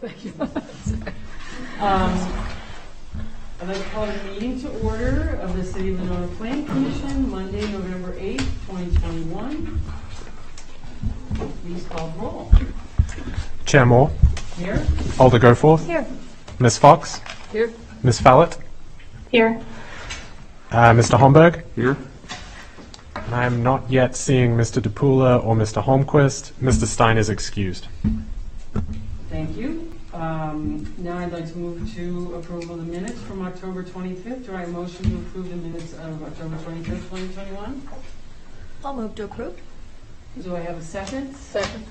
thank you. I'd like to call the meeting to order of the City of Monona Planning Commission, Monday, November 8th, 2021. Please call the roll. Chair Moore. Here. Alder Goforth. Here. Ms. Fox. Here. Ms. Fallett. Here. Mr. Homburg. Here. And I'm not yet seeing Mr. DePula or Mr. Holmquist. Mr. Stein is excused. Thank you. Now I'd like to move to approval of the minutes from October 25th. Do I have a motion to approve the minutes of October 25th, 2021? I'll move to approve. Do I have a second? Second.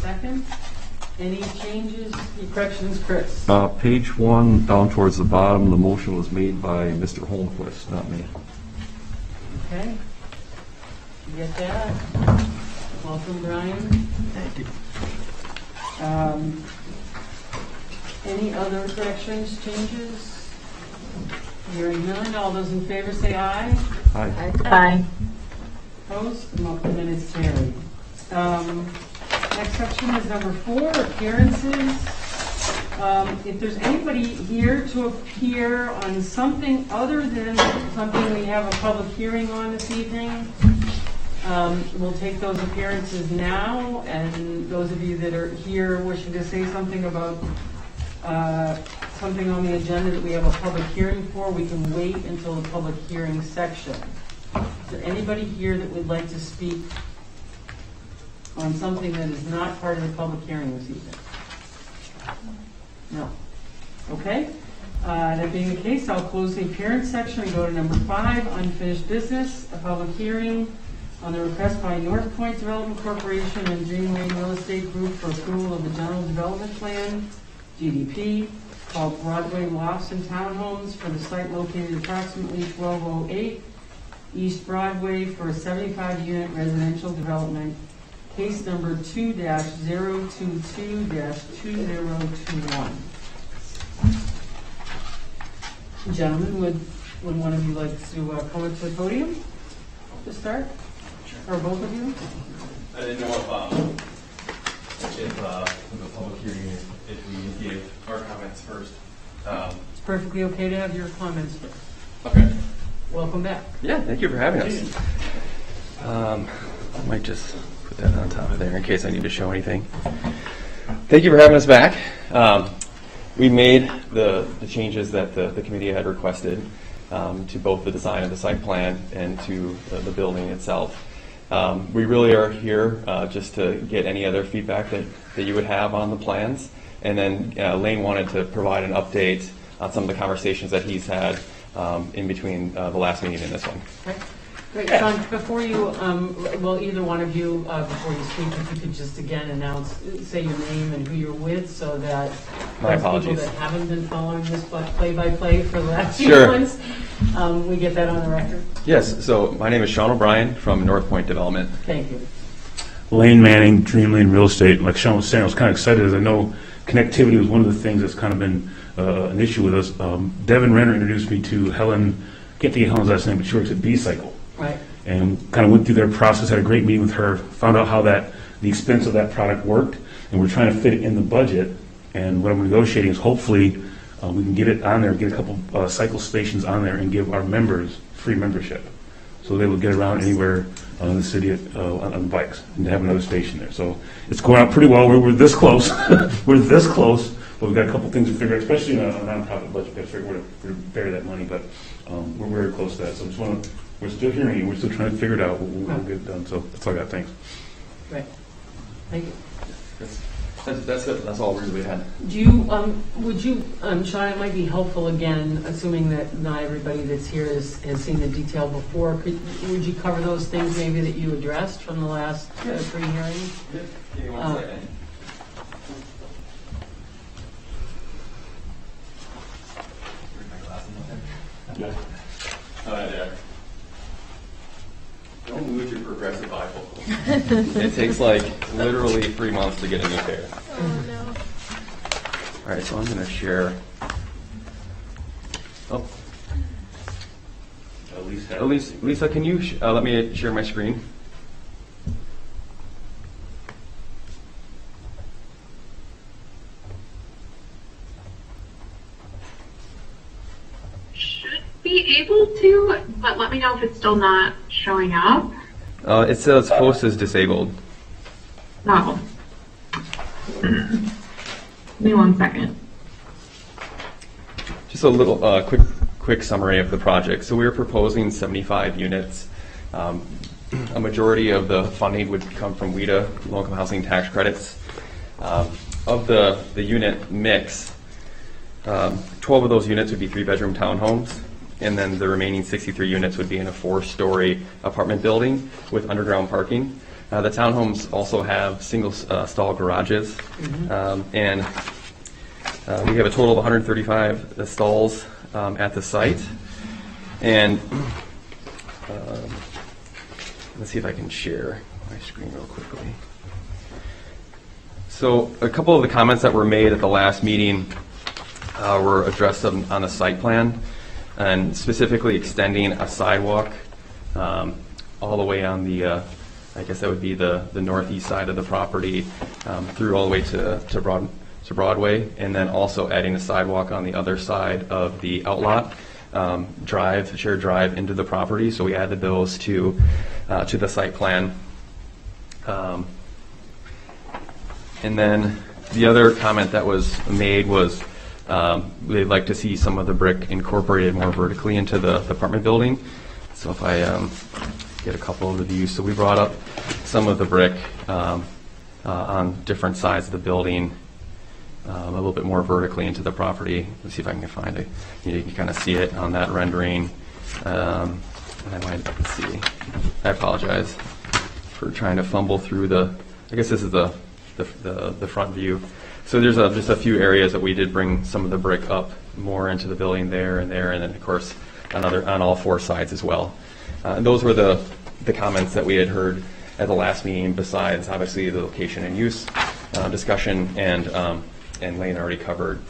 Second. Any changes, corrections, Chris? Page 1, down towards the bottom, the motion was made by Mr. Holmquist, not me. Okay. You get that? Welcome, Brian. Thank you. Any other corrections, changes? Hearing none, all those in favor say aye. Aye. Aye. Opposed? The minutes carried. Next section is number 4, appearances. If there's anybody here to appear on something other than something we have a public hearing on this evening, we'll take those appearances now, and those of you that are here wishing to say something about something on the agenda that we have a public hearing for, we can wait until the public hearing section. Is there anybody here that would like to speak on something that is not part of the public hearing this evening? No. Okay. That being the case, I'll close the appearance section and go to number 5, unfinished business, a public hearing on the request by North Point Development Corporation and Dream Lane Real Estate Group for approval of the General Development Plan, GDP, called Broadway Lofts and Townhomes for the site located approximately 1208 East Broadway for a 75-unit residential development, case number 2-022-2021. Gentlemen, would one of you like to come up to the podium to start? Or both of you? I didn't know if the public hearing, if we gave our comments first. It's perfectly okay to have your comments first. Okay. Welcome back. Yeah, thank you for having us. I might just put that on top of there in case I need to show anything. Thank you for having us back. We made the changes that the committee had requested to both the design of the site plan and to the building itself. We really are here just to get any other feedback that you would have on the plans. And then Lane wanted to provide an update on some of the conversations that he's had in between the last meeting and this one. Okay. Great. Sean, before you, well, either one of you, before you speak, if you could just again say your name and who you're with so that My those apologies. people that haven't been following this play-by-play for the last few Sure. months, we get that on the record. Yes, so my name is Sean O'Brien from North Point Development. Thank you. Lane Manning, Dream Lane Real Estate. Like Sean was saying, I was kind of excited as I know connectivity was one of the things that's kind of been an issue with us. Devin Renner introduced me to Helen, I can't think of Helen's last name, but she works at B-Cycle. Right. And kind of went through their process, had a great meeting with her, found out how the expense of that product worked, and we're trying to fit it in the budget. And what I'm negotiating is hopefully we can get it on there, get a couple cycle stations on there, and give our members free membership. So they will get around anywhere in the city on bikes and have another station there. So it's going out pretty well. We're this close. We're this close, but we've got a couple things to figure out, especially on a nonprofit budget. We've got to figure out where to bury that money, but we're very close to that. So we're still hearing you. We're still trying to figure it out. We'll get it done. So that's all I got. Thanks. Right. Thank you. That's it. That's all we really had. Do you, would you, Sean, it might be helpful again, assuming that not everybody that's here has seen the detail before, would you cover those things maybe that you addressed from the last pre-hearing? Give me 1 second. Yeah. There. Don't lose your progressive bifocal. It takes like literally 3 months to get a new pair. Oh, no. All right, so I'm going to share. Oh, Lisa, can you let me share my screen? be able to, but let me know if it's still not showing up. It says host is disabled. No. Give me 1 second. Just a little quick summary of the project. So we're proposing 75 units. A majority of the funding would come from WIDA, low-income housing tax credits. Of the unit mix, 12 of those units would be 3-bedroom townhomes, and then the remaining 63 units would be in a 4-story apartment building with underground parking. The townhomes also have single stall garages, and we have a total of 135 stalls at the site. And let's see if I can share my screen real quickly. So a couple of the comments that were made at the last meeting were addressed on the site plan, and specifically extending a sidewalk all the way on the, I guess that would be the northeast side of the property, through all the way to Broadway, and then also adding a sidewalk on the other side of the outlot shared drive into the property. So we added those to the site plan. And then the other comment that was made was they'd like to see some of the brick incorporated more vertically into the apartment building. So if I get a couple of the views. So we brought up some of the brick on different sides of the building, a little bit more vertically into the property. Let's see if I can find it. You can kind of see it on that rendering. And let's see. I apologize for trying to fumble through I guess this is the front view. So there's just a few areas that we did bring some of the brick up more into the building there, and then of course on all 4 sides as well. Those were the comments that we had heard at the last meeting, besides obviously the location and use discussion, and Lane already covered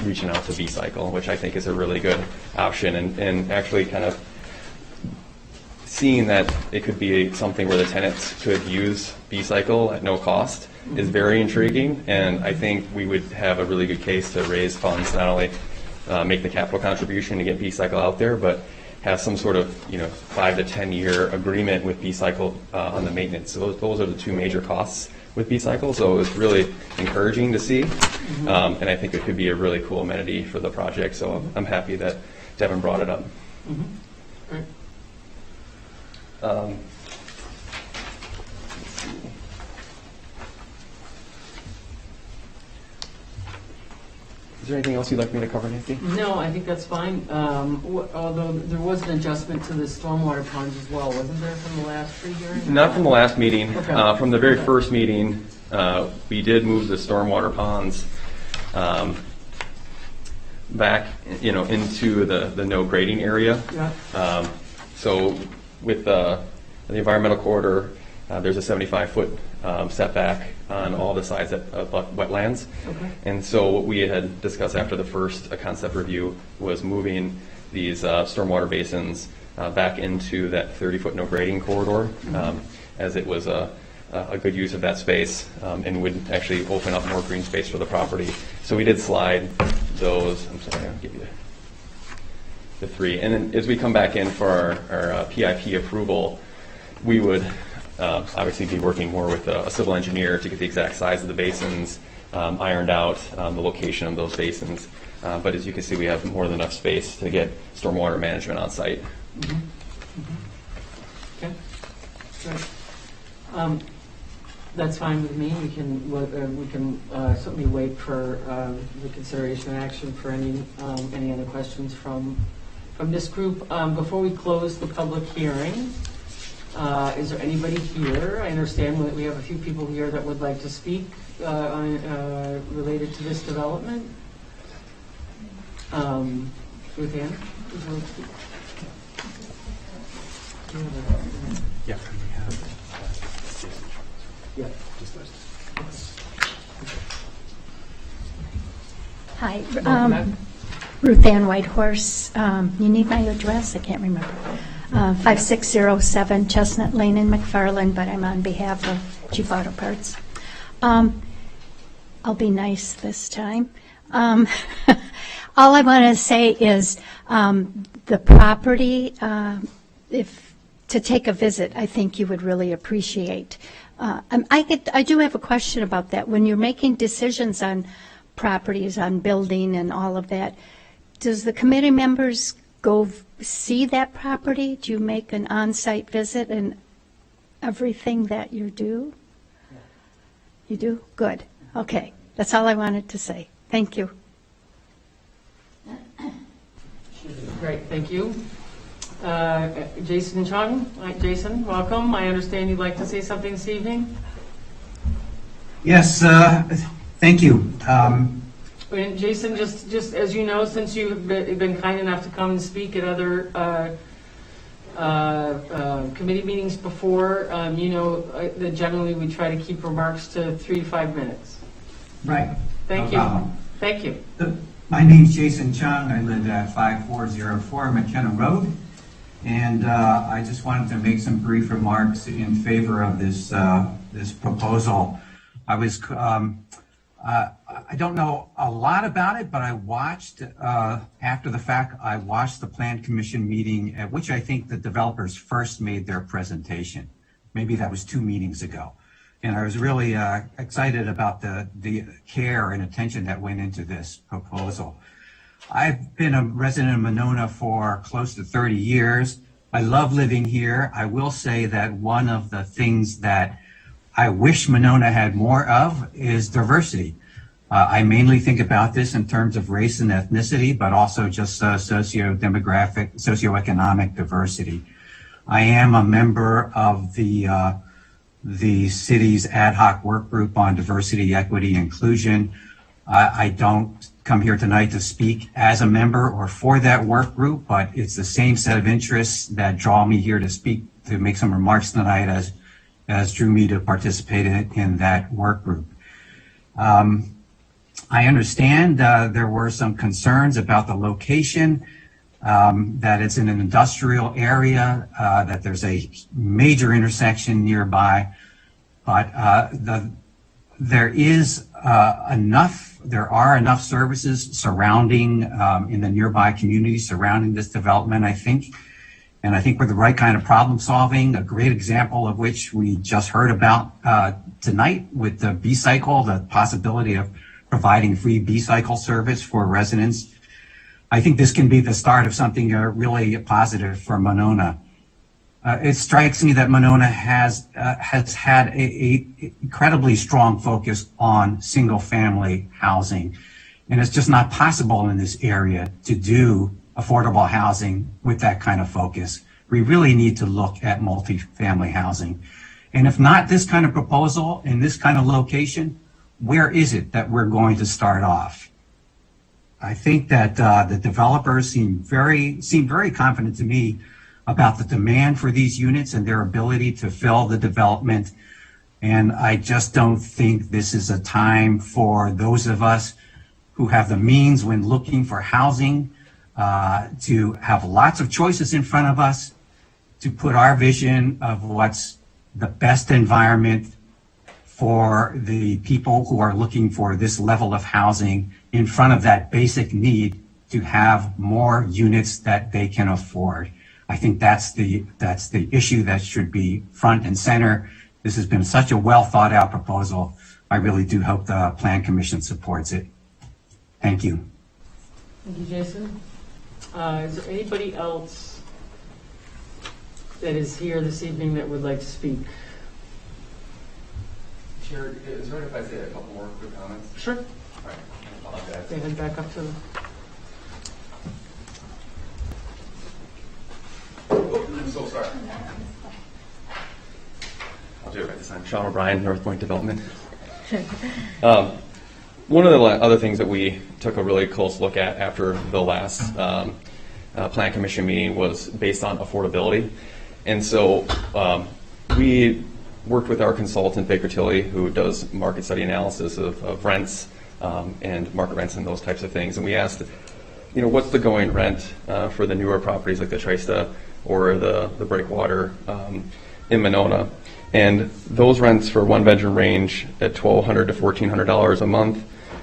reaching out to B-Cycle, which I think is a really good option, and actually kind of seeing that it could be something where the tenants could use B-Cycle at no cost is very intriguing, and I think we would have a really good case to raise funds, not only make the capital contribution to get B-Cycle out there, but have some sort of 5 to 10 year agreement with B-Cycle on the maintenance. So those are the 2 major costs with B-Cycle, so it was really encouraging to see, and I think it could be a really cool amenity for the project, so I'm happy that Devin brought it up. Great. Let's see. Is there anything else you'd like me to cover, Nancy? No, I think that's fine. Although there was an adjustment to the stormwater ponds as well, wasn't there, from the last 3 hearings? Not from the last meeting. Okay. From the very first meeting, we did move the stormwater ponds back, into the no grading area. Yeah. So with the environmental corridor, there's a 75-foot setback on all the sides of wetlands. Okay. And so what we had discussed after the first concept review was moving these stormwater basins back into that 30-foot no grading corridor, as it was a good use of that space, and would actually open up more green space for the property. So we did slide those. I'm sorry, I'll give you the 3. And then as we come back in for our PIP approval, we would obviously be working more with a civil engineer to get the exact size of the basins ironed out, the location of those basins. But as you can see, we have more than enough space to get stormwater management on site. Okay. Great. That's fine with me. We can certainly wait for the consideration and action for any other questions from this group. Before we close the public hearing, is there anybody here? I understand that we have a few people here that would like to speak related to this development. Ruth Ann, would you like to speak? Yeah. Yeah. Hi, Welcome back. Ruth Ann Whitehorse. You need my address? I can't remember. 5607 Chestnut Lane in McFarland, but I'm on behalf of Chief Auto Parts. I'll be nice this time. All I want to say is the property, if to take a visit, I think you would really appreciate. I do have a question about that. When you're making decisions on properties, on building and all of that, does the committee members go see that property? Do you make an on-site visit and everything that you do? You do? Good. Okay. That's all I wanted to say. Thank you. Great, thank you. Jason Chung. Jason, welcome. I understand you'd like to say something this evening. Yes, thank you. And Jason, just as you know, since you've been kind enough to come and speak at other committee meetings before, you know that generally we try to keep remarks to 3 to 5 minutes. Right. Thank No you. problem. Thank you. My name's Jason Chung. I live at 5404 McKenna Road. And I just wanted to make some brief remarks in favor of this this proposal. I don't know a lot about it, but I watched, after the fact, I watched the Plan Commission meeting at which I think the developers first made their presentation. Maybe that was 2 meetings ago. And I was really excited about the care and attention that went into this proposal. I've been a resident of Monona for close to 30 years. I love living here. I will say that one of the things that I wish Monona had more of is diversity. I mainly think about this in terms of race and ethnicity, but also just socio-demographic, socioeconomic diversity. I am a member of the city's ad hoc work group on diversity, equity, inclusion. I don't come here tonight to speak as a member or for that work group, but it's the same set of interests that draw me here to speak, to make some remarks tonight as drew me to participate in that work group. I understand there were some concerns about the location, that it's in an industrial area, that there's a major intersection nearby, but there are enough services surrounding, in the nearby community surrounding this development, I think. And I think we're the right kind of problem solving, a great example of which we just heard about tonight with the B-Cycle, the possibility of providing free B-Cycle service for residents. I think this can be the start of something really positive for Monona. It strikes me that Monona has had a incredibly strong focus on single-family housing, and it's just not possible in this area to do affordable housing with that kind of focus. We really need to look at multifamily housing, and if not this kind of proposal in this kind of location, where is it that we're going to start off? I think that the developers seem very confident to me about the demand for these units and their ability to fill the development. And I just don't think this is a time for those of us who have the means when looking for housing to have lots of choices in front of us, to put our vision of what's the best environment for the people who are looking for this level of housing in front of that basic need to have more units that they can afford. I think that's the issue that should be front and center. This has been such a well thought out proposal. I really do hope the Plan Commission supports it. Thank you. Thank you, Jason. Is there anybody else that is here this evening that would like to speak? Chair, is it right if I say a couple more quick comments? Sure. All right. I apologize. Okay, head back up to the... I'm so sorry. I'll do it right this time. Sean O'Brien, North Point Development. One of the other things that we took a really close look at after the last Plan Commission meeting was based on affordability. And so we worked with our consultant, Baker Tilly, who does market study analysis of rents and market rents and those types of things. And we asked, what's the going rent for the newer properties like the Trista or the Breakwater in Monona? And those rents for one bedroom range at $1,200 to $1,400 a month.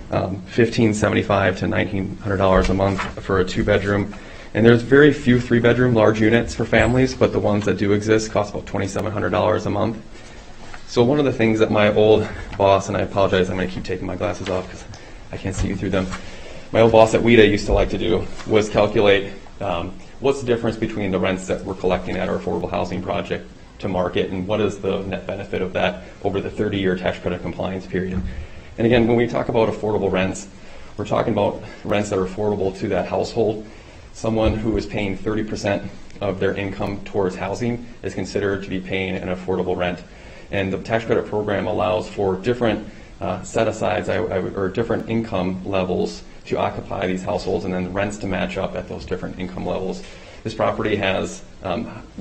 $1,575 to $1,900 a month for a 2-bedroom. And there's very few 3-bedroom large units for families, but the ones that do exist cost about $2,700 a month. So one of the things that my old boss, and I apologize, I'm going to keep taking my glasses off because I can't see you through them. My old boss at WIDA used to like to do was calculate what's the difference between the rents that we're collecting at our affordable housing project to market, and what is the net benefit of that over the 30-year tax credit compliance period. And again, when we talk about affordable rents, we're talking about rents that are affordable to that household. Someone who is paying 30% of their income towards housing is considered to be paying an affordable rent. And the tax credit program allows for different set-asides or different income levels to occupy these households, and then rents to match up at those different income levels. This property has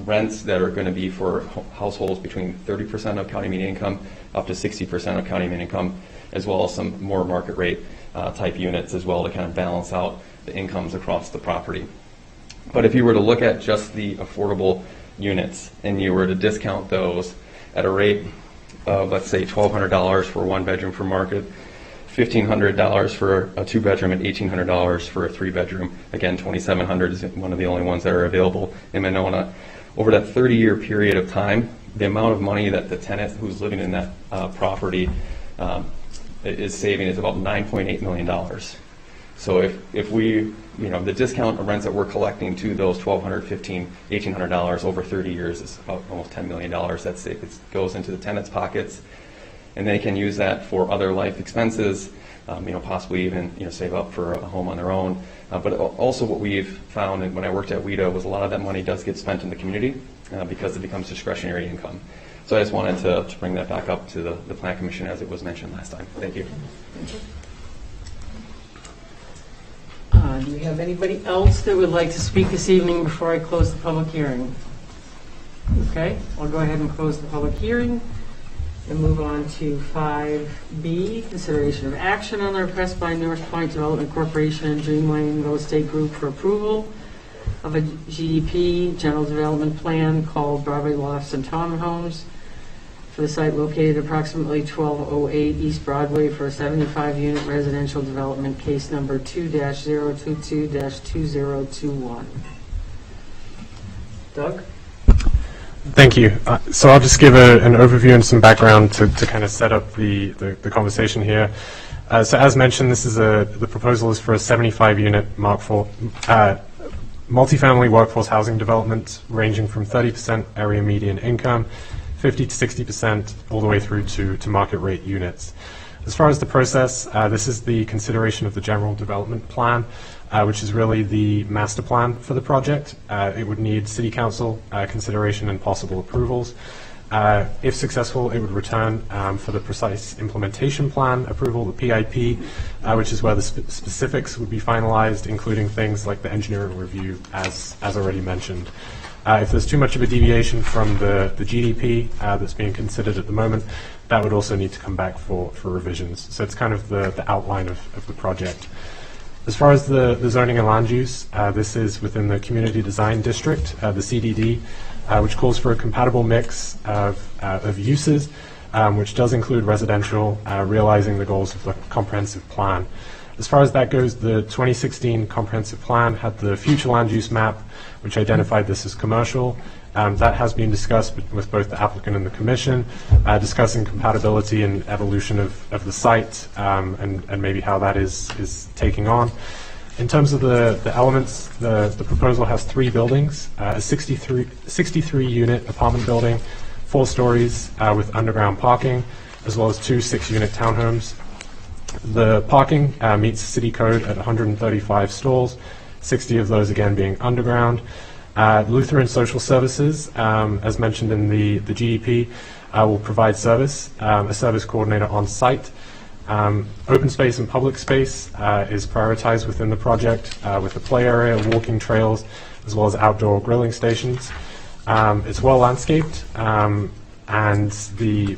rents that are going to be for households between 30% of county median income up to 60% of county median income, as well as some more market rate type units as well to kind of balance out the incomes across the property. But if you were to look at just the affordable units and you were to discount those at a rate of, let's say, $1,200 for a 1-bedroom for market, $1,500 for a 2-bedroom, and $1,800 for a 3-bedroom. Again, $2,700 is one of the only ones that are available in Monona. Over that 30-year period of time, the amount of money that the tenant who's living in that property is saving is about $9.8 million. So if we, the discount of rents that we're collecting to those $1,200, $1,500, $1,800 over 30 years is about almost $10 million. That's safe. It goes into the tenant's pockets, and they can use that for other life expenses, possibly even save up for a home on their own. But also what we've found, and when I worked at WIDA, was a lot of that money does get spent in the community because it becomes discretionary income. So I just wanted to bring that back up to the Plan Commission as it was mentioned last time. Thank you. Do we have anybody else that would like to speak this evening before I close the public hearing? Okay, I'll go ahead and close the public hearing and move on to 5B, consideration of action on the request by North Point Development Corporation and Dream Lane Real Estate Group for approval of a GDP, General Development Plan, called Broadway Lofts and Townhomes for the site located approximately 1208 East Broadway for a 75-unit residential development, case number 2-022-2021. Doug? Thank you. So I'll just give an overview and some background to kind of set up the conversation here. So as mentioned, this is the proposal is for a 75-unit multifamily workforce housing development ranging from 30% area median income, 50 to 60% all the way through to market rate units. As far as the process, this is the consideration of the general development plan, which is really the master plan for the project. It would need City Council consideration and possible approvals. If successful, it would return for the precise implementation plan approval, the PIP, which is where the specifics would be finalized, including things like the engineering review, as already mentioned. If there's too much of a deviation from the GDP that's being considered at the moment, that would also need to come back for revisions. So it's kind of the outline of the project. As far as the zoning and land use, this is within the Community Design District, the CDD, which calls for a compatible mix of uses, which does include residential, realizing the goals of the comprehensive plan. As far as that goes, the 2016 comprehensive plan had the future land use map, which identified this as commercial. That has been discussed with both the applicant and the commission, discussing compatibility and evolution of the site and maybe how that is taking on. In terms of the elements, the proposal has 3 buildings, a 63-unit apartment building, 4 stories with underground parking, as well as 2 6-unit townhomes. The parking meets city code at 135 stalls, 60 of those again being underground. Lutheran Social Services, as mentioned in the GDP, will provide service, a service coordinator on site. Open space and public space is prioritized within the project with a play area, walking trails, as well as outdoor grilling stations. It's well landscaped, and the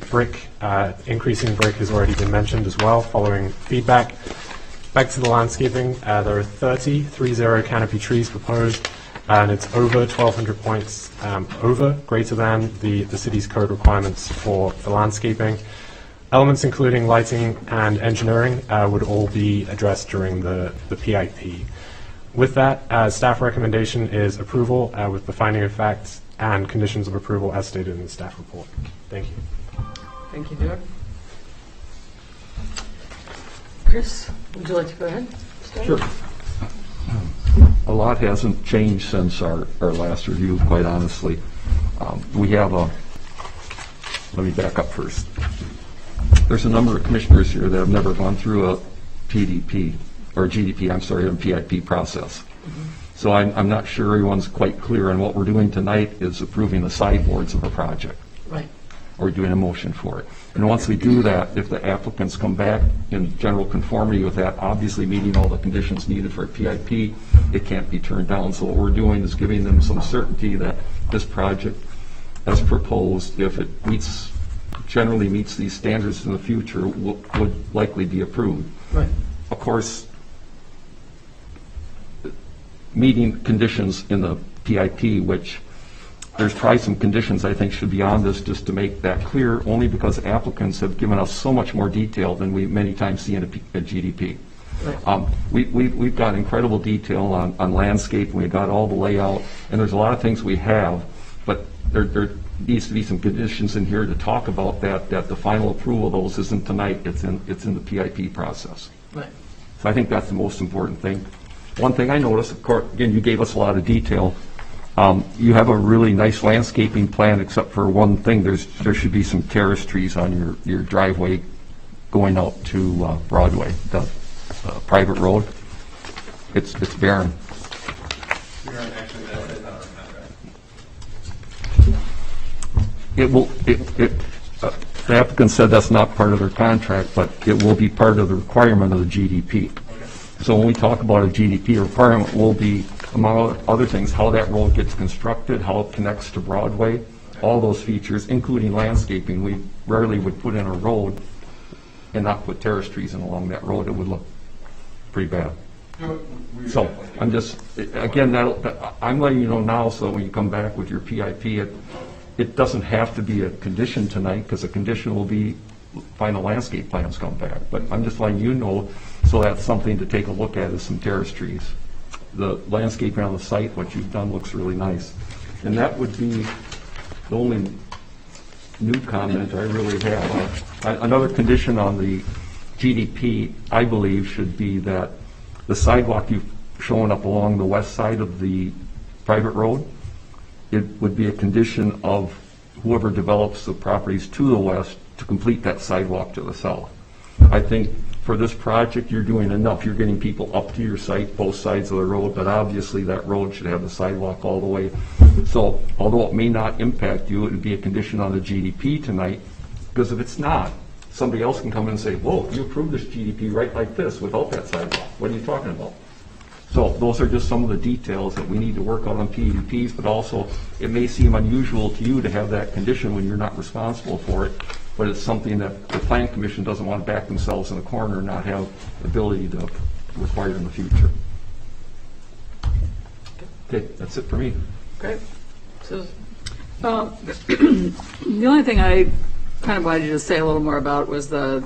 increasing brick has already been mentioned as well, following feedback. Back to the landscaping, there are 30 canopy trees proposed, and it's over 1,200 points greater than the city's code requirements for landscaping. Elements including lighting and engineering would all be addressed during the PIP. With that, staff recommendation is approval with the finding of facts and conditions of approval as stated in the staff report. Thank you. Thank you, Doug. Chris, would you like to go ahead? Sure. A lot hasn't changed since our last review, quite honestly. We have let me back up first. There's a number of commissioners here that have never gone through a PDP, or GDP, I'm sorry, a PIP process. So I'm not sure everyone's quite clear on what we're doing tonight is approving the sideboards of a project. Right. Or doing a motion for it. And once we do that, if the applicants come back in general conformity with that, obviously meeting all the conditions needed for a PIP, it can't be turned down. So what we're doing is giving them some certainty that this project, as proposed, if it generally meets these standards in the future, would likely be approved. Right. Of course, meeting conditions in the PIP, which there's probably some conditions I think should be on this just to make that clear, only because applicants have given us so much more detail than we many times see in a GDP. Right. We've got incredible detail on landscape, and we've got all the layout, and there's a lot of things we have, but there needs to be some conditions in here to talk about that the final approval of those isn't tonight, it's in the PIP process. Right. So I think that's the most important thing. One thing I noticed, of course, again, you gave us a lot of detail. You have a really nice landscaping plan, except for one thing. There should be some terrace trees on your driveway going out to Broadway, the private road. It's barren. It will. The applicant said that's not part of their contract, but it will be part of the requirement of the GDP. So when we talk about a GDP requirement, will be, among other things, how that road gets constructed, how it connects to Broadway, all those features, including landscaping. We rarely would put in a road and not put terrace trees in along that road. It would look pretty bad. So I'm just, again, I'm letting you know now so that when you come back with your PIP, it doesn't have to be a condition tonight, because a condition will be final landscape plans come back. But I'm just letting you know, so that's something to take a look at, is some terrace trees. The landscaping on the site, what you've done looks really nice. And that would be the only new comment I really have. Another condition on the GDP, I believe, should be that the sidewalk you've shown up along the west side of the private road, it would be a condition of whoever develops the properties to the west to complete that sidewalk to the south. I think for this project, you're doing enough. You're getting people up to your site, both sides of the road, but obviously that road should have the sidewalk all the way. So although it may not impact you, it would be a condition on the GDP tonight, because if it's not, somebody else can come in and say, whoa, you approved this GDP right like this without that sidewalk. What are you talking about? So those are just some of the details that we need to work out on PDPs, but also it may seem unusual to you to have that condition when you're not responsible for it, but it's something that the Plan Commission doesn't want to back themselves in a corner and not have the ability to require in the future. Okay, that's it for me. Great. So, The only thing I kind of wanted you to say a little more about was the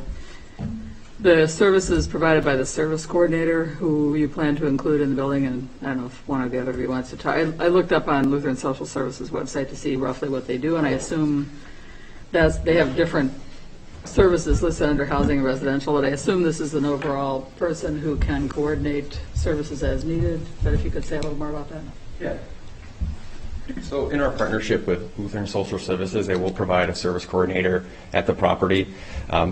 services provided by the service coordinator, who you plan to include in the building, and I don't know if one or the other of you wants to talk. I looked up on Lutheran Social Services website to see roughly what they do, and I assume that they have different services listed under housing and residential, and I assume this is an overall person who can coordinate services as needed, but if you could say a little more about that. Yeah. So in our partnership with Lutheran Social Services, they will provide a service coordinator at the property.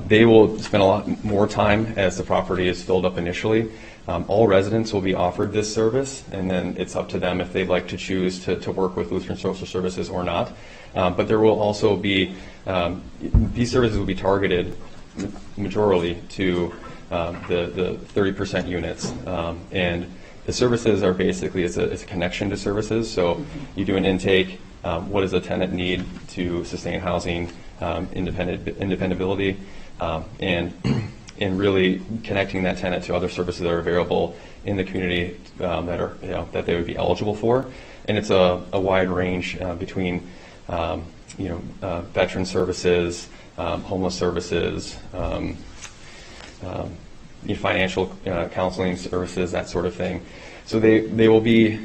They will spend a lot more time as the property is filled up initially. All residents will be offered this service, and then it's up to them if they'd like to choose to work with Lutheran Social Services or not. But there will also be, these services will be targeted majorly to the 30% units. And the services are basically, it's a connection to services. So you do an intake, what does a tenant need to sustain housing, independability, and really connecting that tenant to other services that are available in the community that they would be eligible for. And it's a wide range between veteran services, homeless services, financial counseling services, that sort of thing. So they will be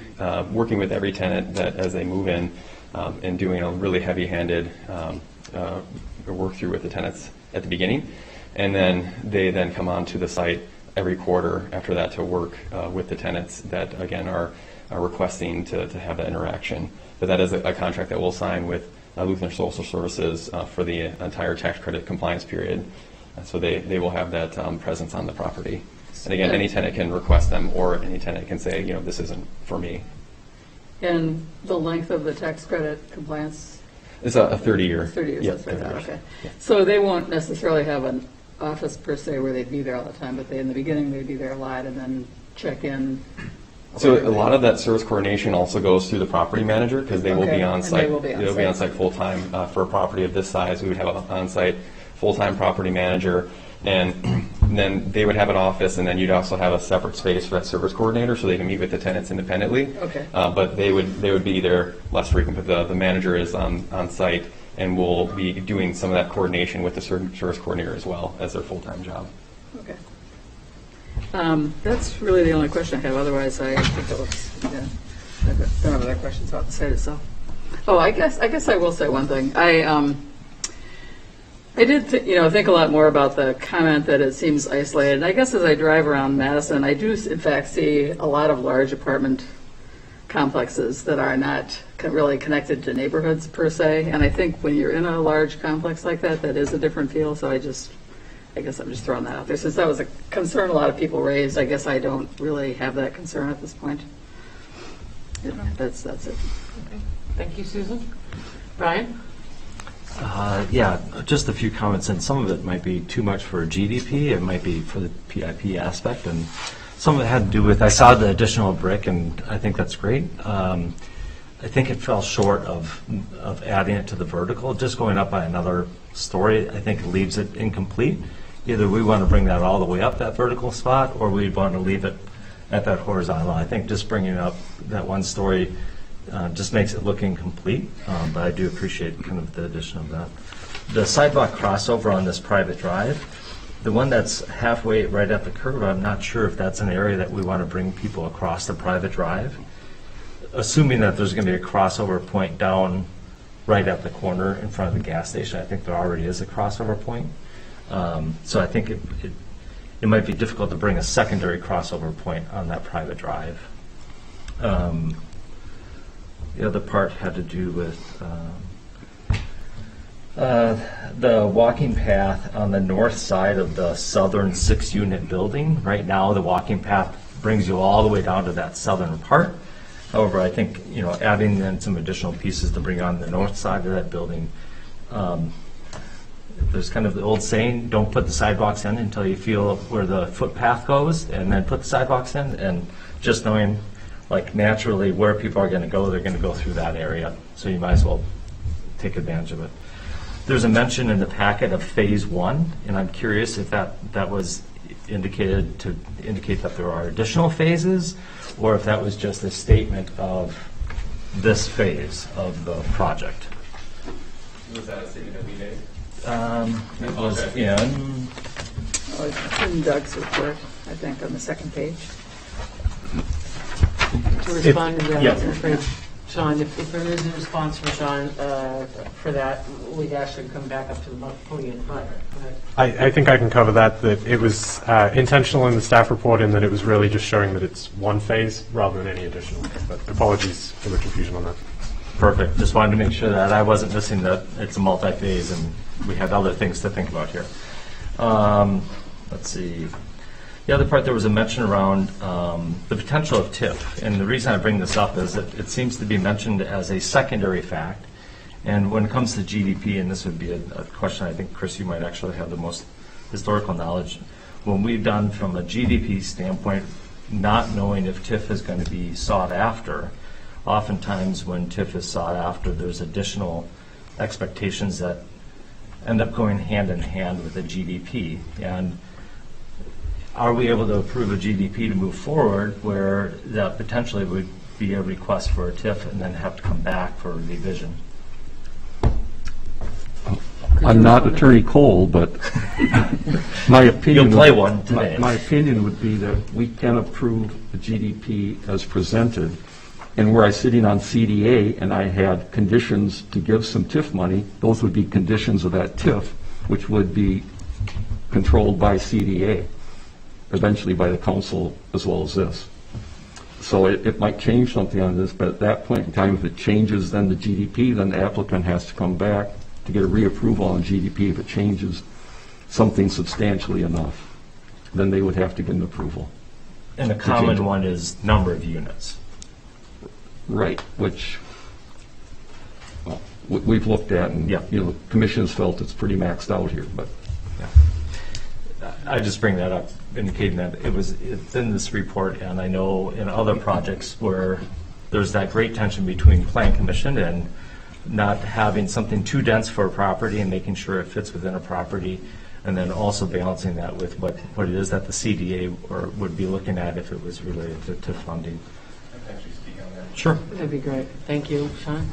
working with every tenant that as they move in and doing a really heavy-handed work through with the tenants at the beginning. And then they then come onto the site every quarter after that to work with the tenants that, again, are requesting to have that interaction. But that is a contract that we'll sign with Lutheran Social Services for the entire tax credit compliance period. So they will have that presence on the property. And again, any tenant can request them, or any tenant can say, this isn't for me. And the length of the tax credit compliance? It's a 30-year. 30 years, Yep, that's what I 30 thought, years. okay. Yeah. So they won't necessarily have an office per se where they'd be there all the time, but in the beginning they'd be there a lot and then check in. So a lot of that service coordination also goes through the property manager, because they will Okay, be on and they site. will be on They'll be site. on site full time for a property of this size. We would have an on site full-time property manager, and then they would have an office, and then you'd also have a separate space for that service coordinator, so they can meet with the tenants independently. Okay. But they would be there less frequent. But the manager is on site and will be doing some of that coordination with the service coordinator as well as their full-time job. Okay. That's really the only question I have. Otherwise, I think it looks, I don't have other questions about the site itself. Oh, I guess I will say one thing. I did think a lot more about the comment that it seems isolated. And I guess as I drive around Madison, I do in fact see a lot of large apartment complexes that are not really connected to neighborhoods per se. And I think when you're in a large complex like that, that is a different feel. So I guess I'm just throwing that out there. Since that was a concern a lot of people raised, I guess I don't really have that concern at this point. That's it. Okay. Thank you, Susan. Brian? Yeah, just a few comments, and some of it might be too much for GDP, it might be for the PIP aspect, and some of it had to do with, I saw the additional brick, and I think that's great. I think it fell short of adding it to the vertical. Just going up by another story, I think leaves it incomplete. Either we want to bring that all the way up, that vertical spot, or we want to leave it at that horizontal. I think just bringing up that one story just makes it look incomplete, but I do appreciate kind of the addition of that. The sidewalk crossover on this private drive, the one that's halfway right at the curb, I'm not sure if that's an area that we want to bring people across the private drive. Assuming that there's going to be a crossover point down right at the corner in front of the gas station, I think there already is a crossover point. So I think it might be difficult to bring a secondary crossover point on that private drive. The other part had to do with the walking path on the north side of the southern 6-unit building. Right now, the walking path brings you all the way down to that southern part. However, I think adding in some additional pieces to bring on the north side of that building. There's kind of the old saying, don't put the sidewalks in until you feel where the footpath goes, and then put the sidewalks in. And just knowing, like, naturally where people are going to go, they're going to go through that area. So you might as well take advantage of it. There's a mention in the packet of phase 1, and I'm curious if that was indicated to indicate that there are additional phases, or if that was just a statement of this phase of the project. Was that a statement that we made? It was in. Oh, it's in Doug's report, I think, on the second page. To respond to that, yeah. I'm afraid, Sean, if there is a response from Sean for that, we'd actually come back up to the podium. But I think I can cover that it was intentional in the staff report, and that it was really just showing that it's one phase rather than any additional. But apologies for the confusion on that. Perfect. Just wanted to make sure that I wasn't missing that it's a multi-phase and we had other things to think about here. Let's see. The other part, there was a mention around the potential of TIF. And the reason I bring this up is that it seems to be mentioned as a secondary fact. And when it comes to GDP, and this would be a question I think, Chris, you might actually have the most historical knowledge. When we've done from a GDP standpoint, not knowing if TIF is going to be sought after, oftentimes when TIF is sought after, there's additional expectations that end up going hand in hand with the GDP. And are we able to approve a GDP to move forward where that potentially would be a request for a TIF and then have to come back for revision? I'm not Attorney Cole, but my opinion. You'll play one today. My opinion would be that we can approve the GDP as presented. And were I sitting on CDA and I had conditions to give some TIF money, those would be conditions of that TIF, which would be controlled by CDA, eventually by the council as well as this. So it might change something on this, but at that point in time, if it changes then the GDP, then the applicant has to come back to get a reapproval on GDP. If it changes something substantially enough, then they would have to get an approval. And the common one is number of units. Right, which well, we've looked at, and Yeah. you know, the commission has felt it's pretty maxed out here, but I just bring that up, indicating that it's in this report, and I know in other projects where there's that great tension between Plan Commission and not having something too dense for a property and making sure it fits within a property, and then also balancing that with what it is that the CDA would be looking at if it was related to funding. Sure. That'd be great. Thank you. Sean?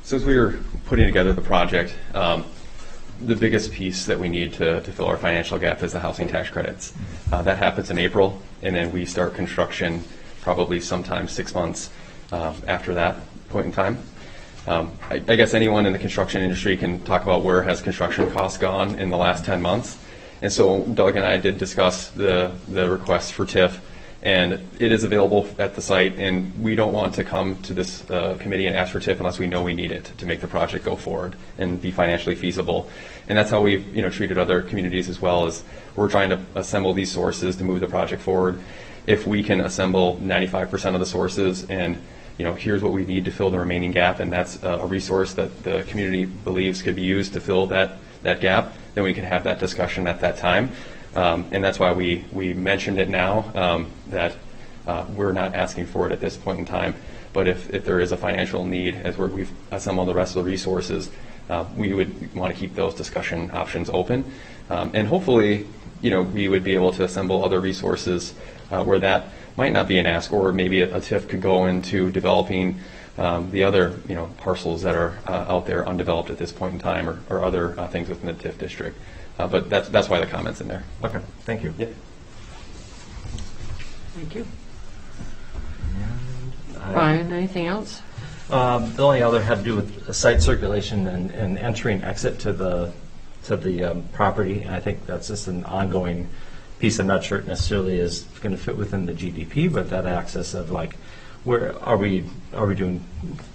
Since we were putting together the project, the biggest piece that we need to fill our financial gap is the housing tax credits. That happens in April, and then we start construction probably sometime 6 months after that point in time. I guess anyone in the construction industry can talk about where has construction costs gone in the last 10 months. And so Doug and I did discuss the request for TIF, and it is available at the site, and we don't want to come to this committee and ask for TIF unless we know we need it to make the project go forward and be financially feasible. And that's how we've treated other communities as well, as we're trying to assemble these sources to move the project forward. If we can assemble 95% of the sources and here's what we need to fill the remaining gap, and that's a resource that the community believes could be used to fill that gap, then we can have that discussion at that time. And that's why we mentioned it now, that we're not asking for it at this point in time. But if there is a financial need, as we've assembled the rest of the resources, we would want to keep those discussion options open. And hopefully, we would be able to assemble other resources where that might not be an ask, or maybe a TIF could go into developing the other parcels that are out there undeveloped at this point in time, or other things within the TIF district. But that's why the comment's in there. Okay, thank you. Yeah. Thank you. Brian, anything else? The only other had to do with site circulation and entry and exit to the property. And I think that's just an ongoing piece. I'm not sure it necessarily is going to fit within the GDP, but that access of where are we doing,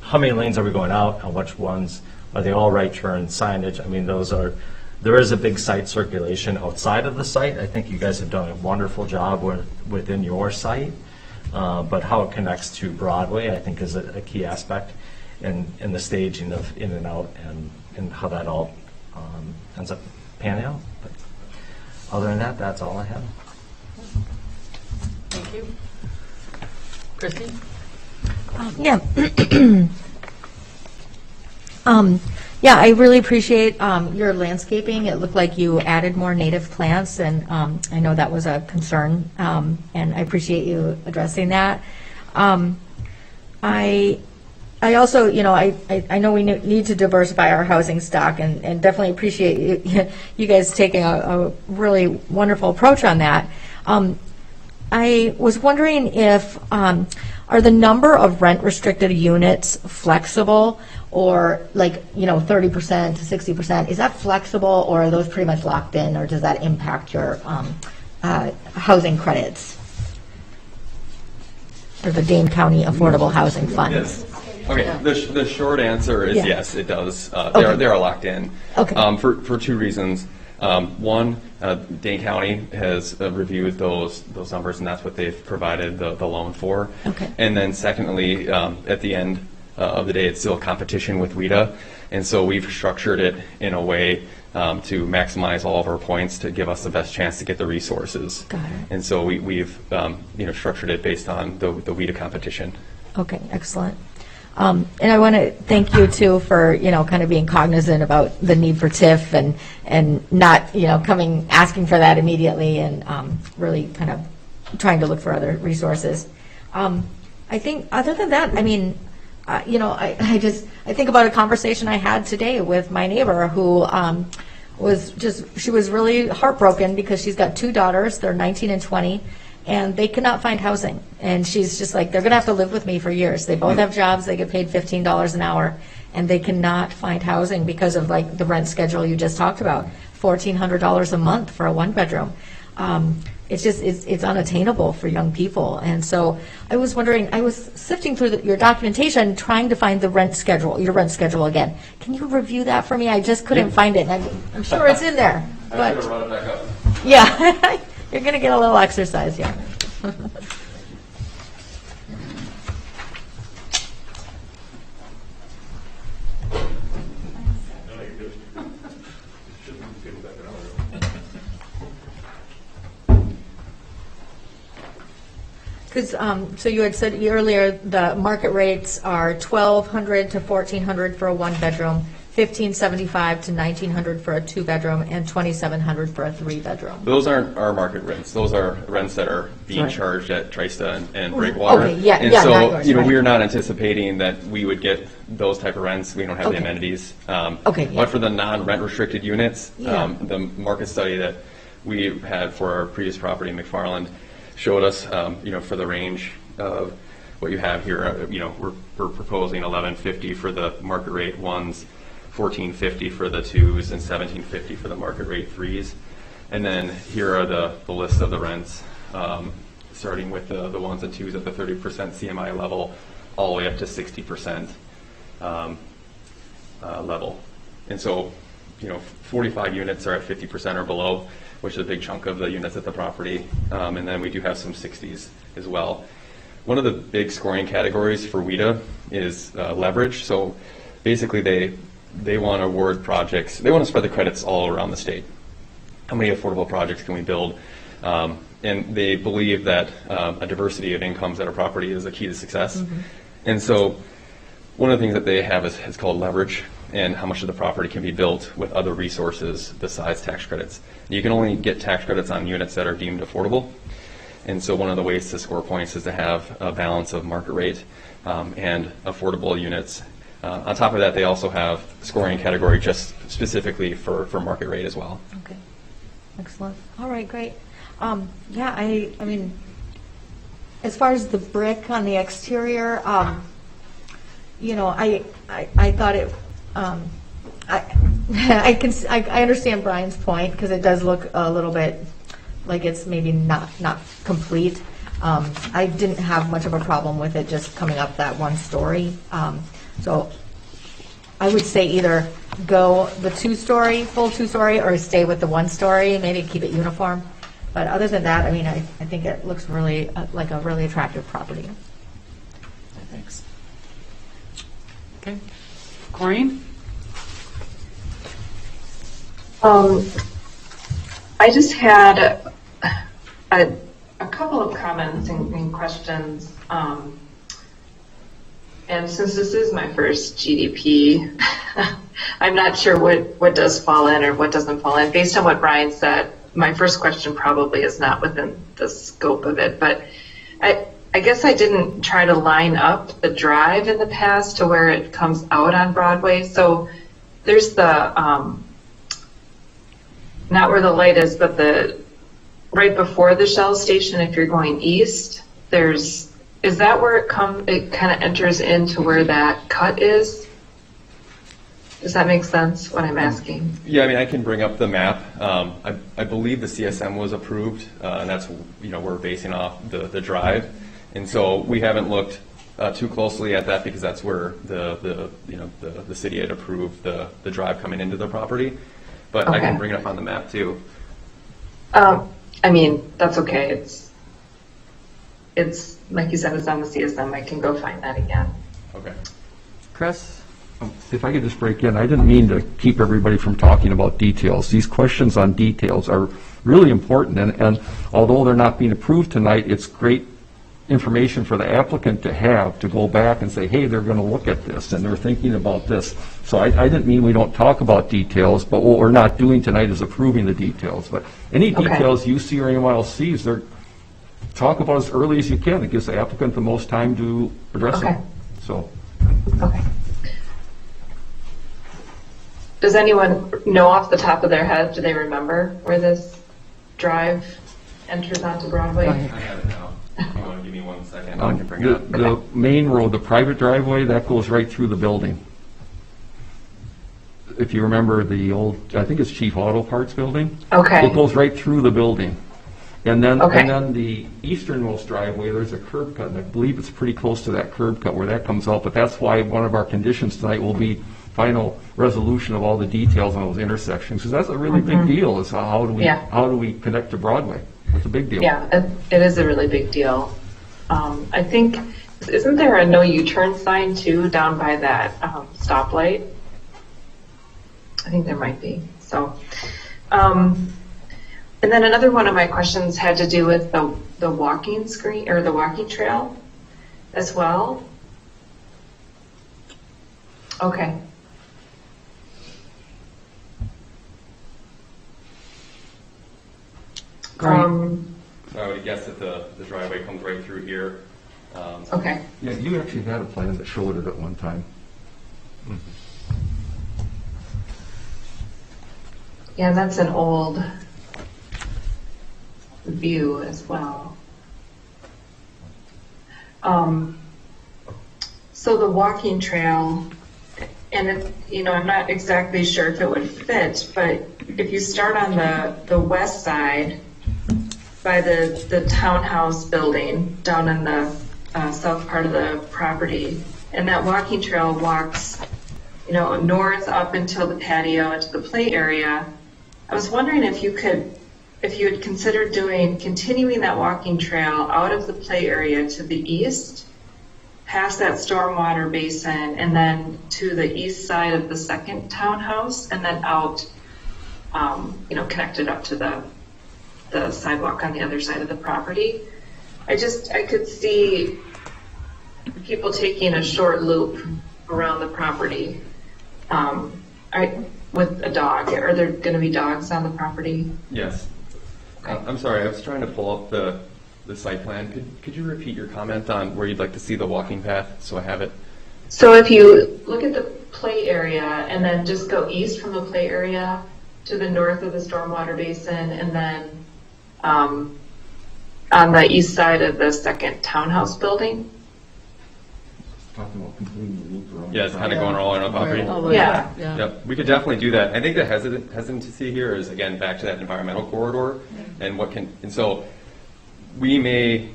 how many lanes are we going out, on which ones, are they all right turn signage? I mean, there is a big site circulation outside of the site. I think you guys have done a wonderful job within your site, but how it connects to Broadway, I think, is a key aspect in the staging of in and out, and how that all ends up panning out. But other than that, that's all I have. Thank you. Christy? Yeah. Yeah, I really appreciate your landscaping. It looked like you added more native plants, and I know that was a concern, and I appreciate you addressing that. I also, I know we need to diversify our housing stock, and definitely appreciate you guys taking a really wonderful approach on that. I was wondering if, are the number of rent-restricted units flexible, or 30% to 60%? Is that flexible, or are those pretty much locked in, or does that impact your housing credits, or the Dane County Affordable Housing Funds? Yes. Okay, the short answer is yes, it does. They are locked in. Okay. For two reasons. One, Dane County has reviewed those numbers, and that's what they've provided the loan for. Okay. And then secondly, at the end of the day, it's still a competition with WIDA, and so we've structured it in a way to maximize all of our points to give us the best chance to get the resources. Got it. And so we've structured it based on the WIDA competition. Okay, excellent. And I want to thank you too for kind of being cognizant about the need for TIF and not asking for that immediately, and really kind of trying to look for other resources. I think other than that, I mean, I think about a conversation I had today with my neighbor who she was really heartbroken because she's got two daughters, they're 19 and 20, and they cannot find housing. And she's just like, they're going to have to live with me for years. They both have jobs, they get paid $15 an hour, and they cannot find housing because of like the rent schedule you just talked about, $1,400 a month for a one-bedroom. It's unattainable for young people. And so I was wondering, I was sifting through your documentation, trying to find your rent schedule again. Can you review that for me? I just couldn't find it. I'm sure it's in there. I should have brought it back up. Yeah, you're going to get a little exercise here. Because, so you had said earlier the market rates are $1,200 to $1,400 for a one-bedroom, $1,575 to $1,900 for a two-bedroom, and $2,700 for a three-bedroom. Those aren't our market rents. Those are rents that are being charged at Trista and Breakwater. Okay, yeah, and yeah, so, not yours, right. we're not anticipating that we would get those type of rents. We don't have the amenities. Okay, yeah. But for the non-rent restricted units, Yeah. The market study that we had for our previous property in McFarland showed us, for the range of what you have here, we're proposing $1,150 for the market rate ones, $1,450 for the twos, and $1,750 for the market rate threes. And then here are the list of the rents, starting with the ones and twos at the 30% CMI level, all the way up to 60% level. And so, 45 units are at 50% or below, which is a big chunk of the units at the property. And then we do have some 60s as well. One of the big scoring categories for WIDA is leverage. So basically they want to award projects, they want to spread the credits all around the state. How many affordable projects can we build? And they believe that a diversity of incomes at a property is a key to success. Mm-hmm. And so one of the things that they have is called leverage, and how much of the property can be built with other resources besides tax credits. You can only get tax credits on units that are deemed affordable. And so one of the ways to score points is to have a balance of market rate and affordable units. On top of that, they also have scoring category just specifically for market rate as well. Okay, excellent. All right, great. I mean, as far as the brick on the exterior, I thought it. I understand Brian's point because it does look a little bit like it's maybe not complete. I didn't have much of a problem with it just coming up that one story. So I would say either go the full two story, or stay with the one story, maybe keep it uniform. But other than that, I mean, I think it looks really like a really attractive property. Thanks. Okay. Corinne? I just had a couple of comments and questions. And since this is my first GDP, I'm not sure what does fall in or what doesn't fall in. Based on what Brian said, my first question probably is not within the scope of it, but I guess I didn't try to line up the drive in the past to where it comes out on Broadway. So there's the, not where the light is, but right before the Shell station, if you're going east, is that where it kind of enters into where that cut is? Does that make sense, what I'm asking? Yeah, I mean, I can bring up the map. I believe the CSM was approved, and that's, we're basing off the drive. And so we haven't looked too closely at that because that's where the city had approved the drive coming into the property. But okay. I can bring it up on the map too. I mean, that's okay. It's like you said, it's on the CSM. I can go find that again. Okay. Chris? If I could just break in, I didn't mean to keep everybody from talking about details. These questions on details are really important, and although they're not being approved tonight, it's great information for the applicant to have to go back and say, hey, they're going to look at this and they're thinking about this. So I didn't mean we don't talk about details, but what we're not doing tonight is approving the details. But any details you see or anyone else sees, talk about as early as you can. It gives the applicant the most time to address them. So Okay. Does anyone know off the top of their head, do they remember where this drive enters onto Broadway? I have it now. If you want to give me 1 second, I can bring it up. The main road, the private driveway, that goes right through the building. If you remember the old, I think it's Chief Auto Parts building. Okay. It goes right through the building. And then, Okay. and then the easternmost driveway, there's a curb cut, and I believe it's pretty close to that curb cut where that comes out, but that's why one of our conditions tonight will be final resolution of all the details on those intersections, because that's a really big deal, is how do we connect to Broadway? It's a big deal. Yeah, it is a really big deal. I think, isn't there a no U-turn sign too down by that stoplight? I think there might be. So, and then another one of my questions had to do with the walking screen or the walking trail as well. Okay. Great. So I would guess that the driveway comes right through here. Okay. Yeah, you actually had a plan that showed it at one time. Yeah, that's an old view as well. So the walking trail, and I'm not exactly sure if it would fit, but if you start on the west side by the townhouse building down in the south part of the property, and that walking trail walks, north up until the patio into the play area. I was wondering if you had considered continuing that walking trail out of the play area to the east, past that stormwater basin, and then to the east side of the second townhouse, and then out, connected up to the sidewalk on the other side of the property. I could see people taking a short loop around the property. With a dog. Are there going to be dogs on the property? Yes. I'm sorry, I was trying to pull up the site plan. Could you repeat your comment on where you'd like to see the walking path so I have it? So if you look at the play area and then just go east from the play area to the north of the stormwater basin, and then on the east side of the second townhouse building. Talking about completing the loop around. Yeah, it's kind of going all around the property. Yeah. Yep, we could definitely do that. I think the hesitancy here is, again, back to that environmental corridor and so we may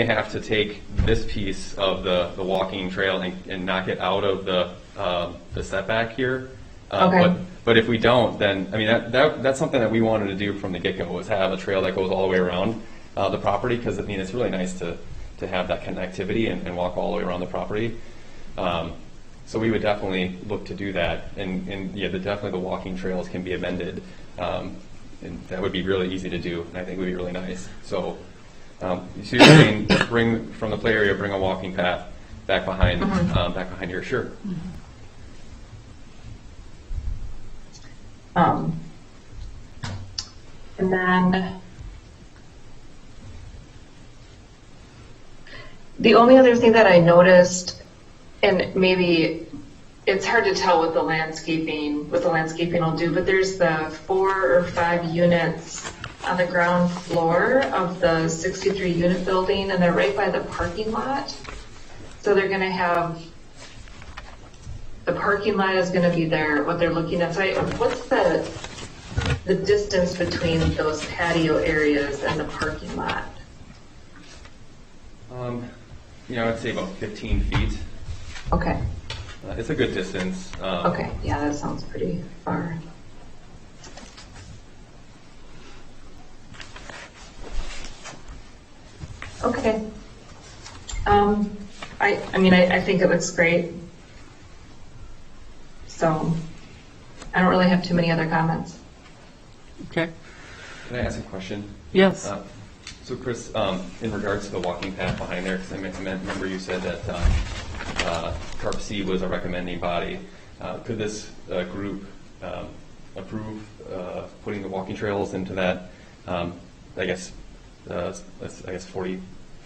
have to take this piece of the walking trail and knock it out of the setback here. Okay. But if we don't, then, I mean, that's something that we wanted to do from the get-go, was have a trail that goes all the way around the property, because, I mean, it's really nice to have that connectivity and walk all the way around the property. So we would definitely look to do that, and yeah, definitely the walking trails can be amended, and that would be really easy to do, and I think would be really nice. So you're saying bring from the play area, bring a walking path back behind here, sure. And then the only other thing that I noticed, and maybe it's hard to tell what the landscaping will do, but there's the 4 or 5 units on the ground floor of the 63 unit building, and they're right by the parking lot. So they're going to have, the parking lot is going to be there, what they're looking at. So what's the distance between those patio areas and the parking lot? I'd say about 15 feet. Okay. It's a good distance. Okay, yeah, that sounds pretty far. Okay. I think it looks great. So I don't really have too many other comments. Okay. Can I ask a question? Yes. So Chris, in regards to the walking path behind there, because I remember you said that CARP C was a recommending body. Could this group approve putting the walking trails into that,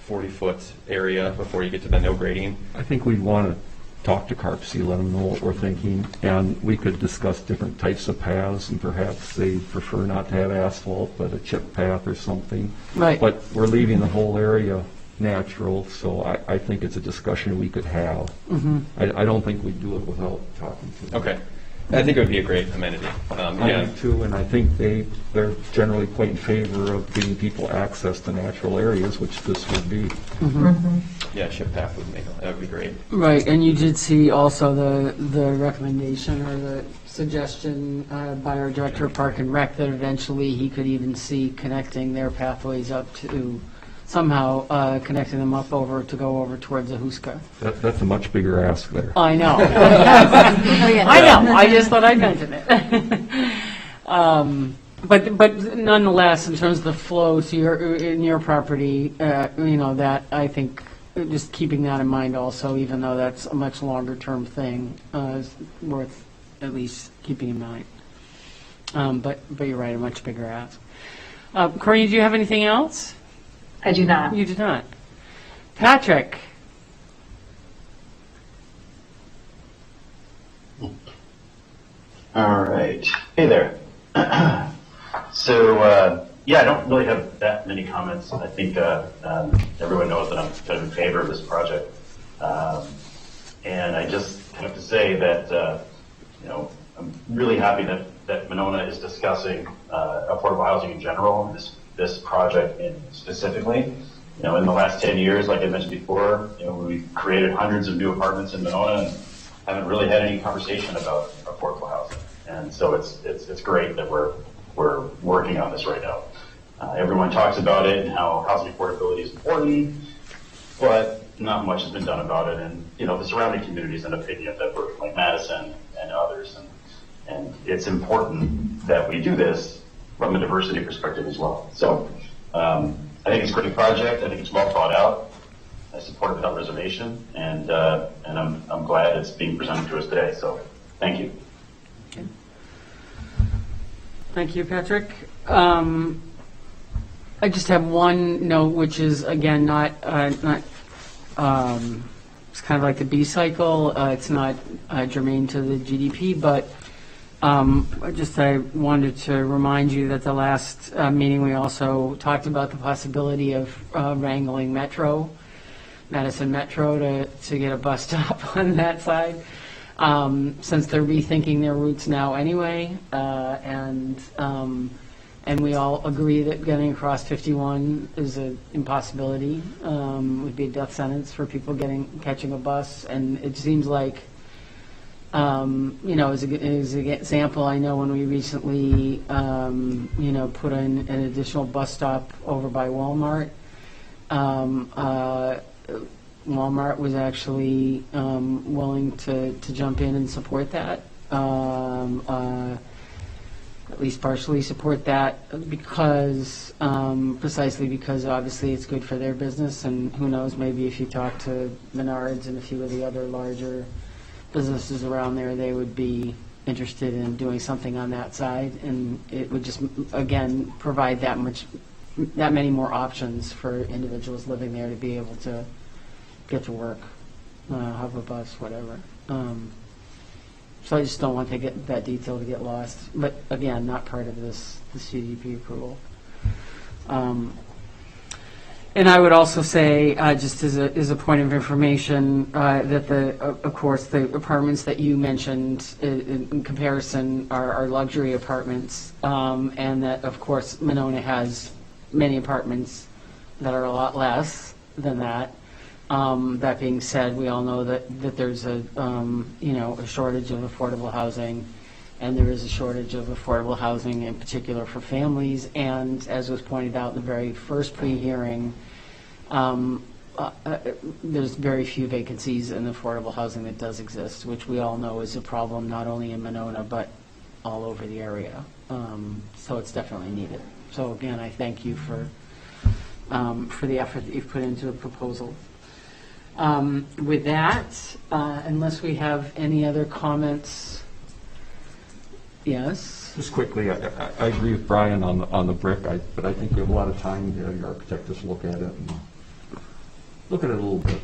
40-foot area before you get to the no grading? I think we'd want to talk to Carpsey, let them know what we're thinking, and we could discuss different types of paths, and perhaps they prefer not to have asphalt, but a chip path or something. Right. But we're leaving the whole area natural, so I think it's a discussion we could have. I don't think we'd do it without talking to them. Okay. I think it would be a great amenity. I do too, and I think they're generally quite in favor of giving people access to natural areas, which this would be. Yeah, ship path that would be great. Right, and you did see also the recommendation or the suggestion by our Director of Park and Rec that eventually he could even see connecting their pathways up to, somehow connecting them up over to go over towards the Huska. That's a much bigger ask there. I know. I know, I just thought I'd mention it. But nonetheless, in terms of the flow to your property, that I think just keeping that in mind also, even though that's a much longer term thing, is worth at least keeping in mind. But you're right, a much bigger ask. Corinne, do you have anything else? I do not. You do not. Patrick. All right. Hey there. So, I don't really have that many comments. I think everyone knows that I'm kind of in favor of this project. And I just have to say that, I'm really happy that Monona is discussing affordable housing in general, this project specifically. In the last 10 years, like I mentioned before, we've created hundreds of new apartments in Monona and haven't really had any conversation about affordable housing. And so it's great that we're working on this right now. Everyone talks about it and how housing affordability is important, but not much has been done about it. And, the surrounding communities and opinion that we're like Madison and others. And it's important that we do this from a diversity perspective as well. So I think it's a great project. I think it's well thought out. I support it without reservation, and I'm glad it's being presented to us today. So thank you. Okay. Thank you, Patrick. I just have one note, which is again not it's kind of like the B cycle. It's not germane to the GDP, but I wanted to remind you that the last meeting we also talked about the possibility of wrangling Madison Metro to get a bus stop on that side, since they're rethinking their routes now anyway, and we all agree that getting across 51 is an impossibility, would be a death sentence for people catching a bus, and it seems like as an example, I know when we recently, put in an additional bus stop over by Walmart, Walmart was actually willing to jump in and support that, at least partially support that, because precisely because obviously it's good for their business, and who knows, maybe if you talk to Menards and a few of the other larger businesses around there, they would be interested in doing something on that side, and it would just again provide that many more options for individuals living there to be able to get to work, have a bus, whatever. So I just don't want that detail to get lost, but again, not part of the CDP approval. And I would also say, just as a point of information, that of course, the apartments that you mentioned in comparison are luxury apartments, and that of course Monona has many apartments that are a lot less than that. That being said, we all know that there's a shortage of affordable housing, and there is a shortage of affordable housing in particular for families. And as was pointed out in the very first pre-hearing, there's very few vacancies in affordable housing that does exist, which we all know is a problem not only in Monona but all over the area. So it's definitely needed. So again, I thank you for the effort that you've put into the proposal. With that, unless we have any other comments, yes? Just quickly, I agree with Brian on the brick, but I think we have a lot of time to have the architect just look at it a little bit.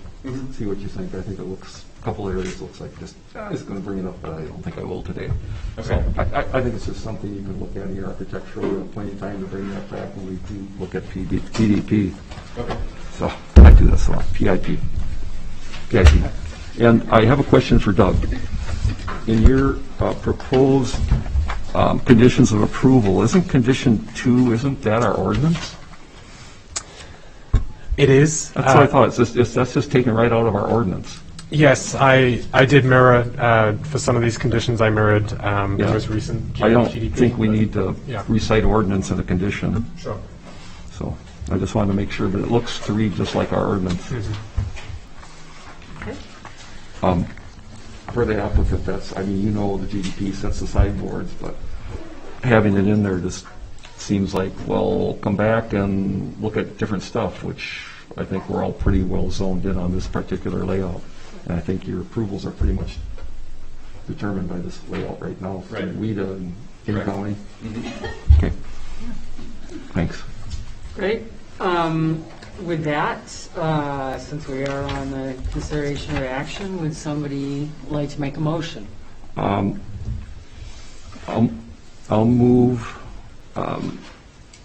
see what you think. I think it looks, a couple areas looks like just, I was going to bring it up, but I don't think I will today. Okay. So I think it's just something you can look at in your architectural. We have plenty of time to bring that back when we do look at PDP. Okay. So I do this a lot, PIP. And I have a question for Doug. In your proposed conditions of approval, isn't condition 2, isn't that our ordinance? It is. That's what I thought. That's just taken right out of our ordinance. Yes, I did mirror, for some of these conditions, I mirrored the most recent GDP. I don't think we need to recite ordinance in a condition. Sure. So I just wanted to make sure that it looks to read just like our ordinance. For the applicant, that's, I mean, you know, the GDP sets the sideboards, but having it in there just seems like, well, come back and look at different stuff, which I think we're all pretty well zoned in on this particular layout. And I think your approvals are pretty much determined by this layout right now. Right. WIDA and King Correct. County. Mm-hmm. Okay. Thanks. Great. With that, since we are on the consideration or action, would somebody like to make a motion? I'll move,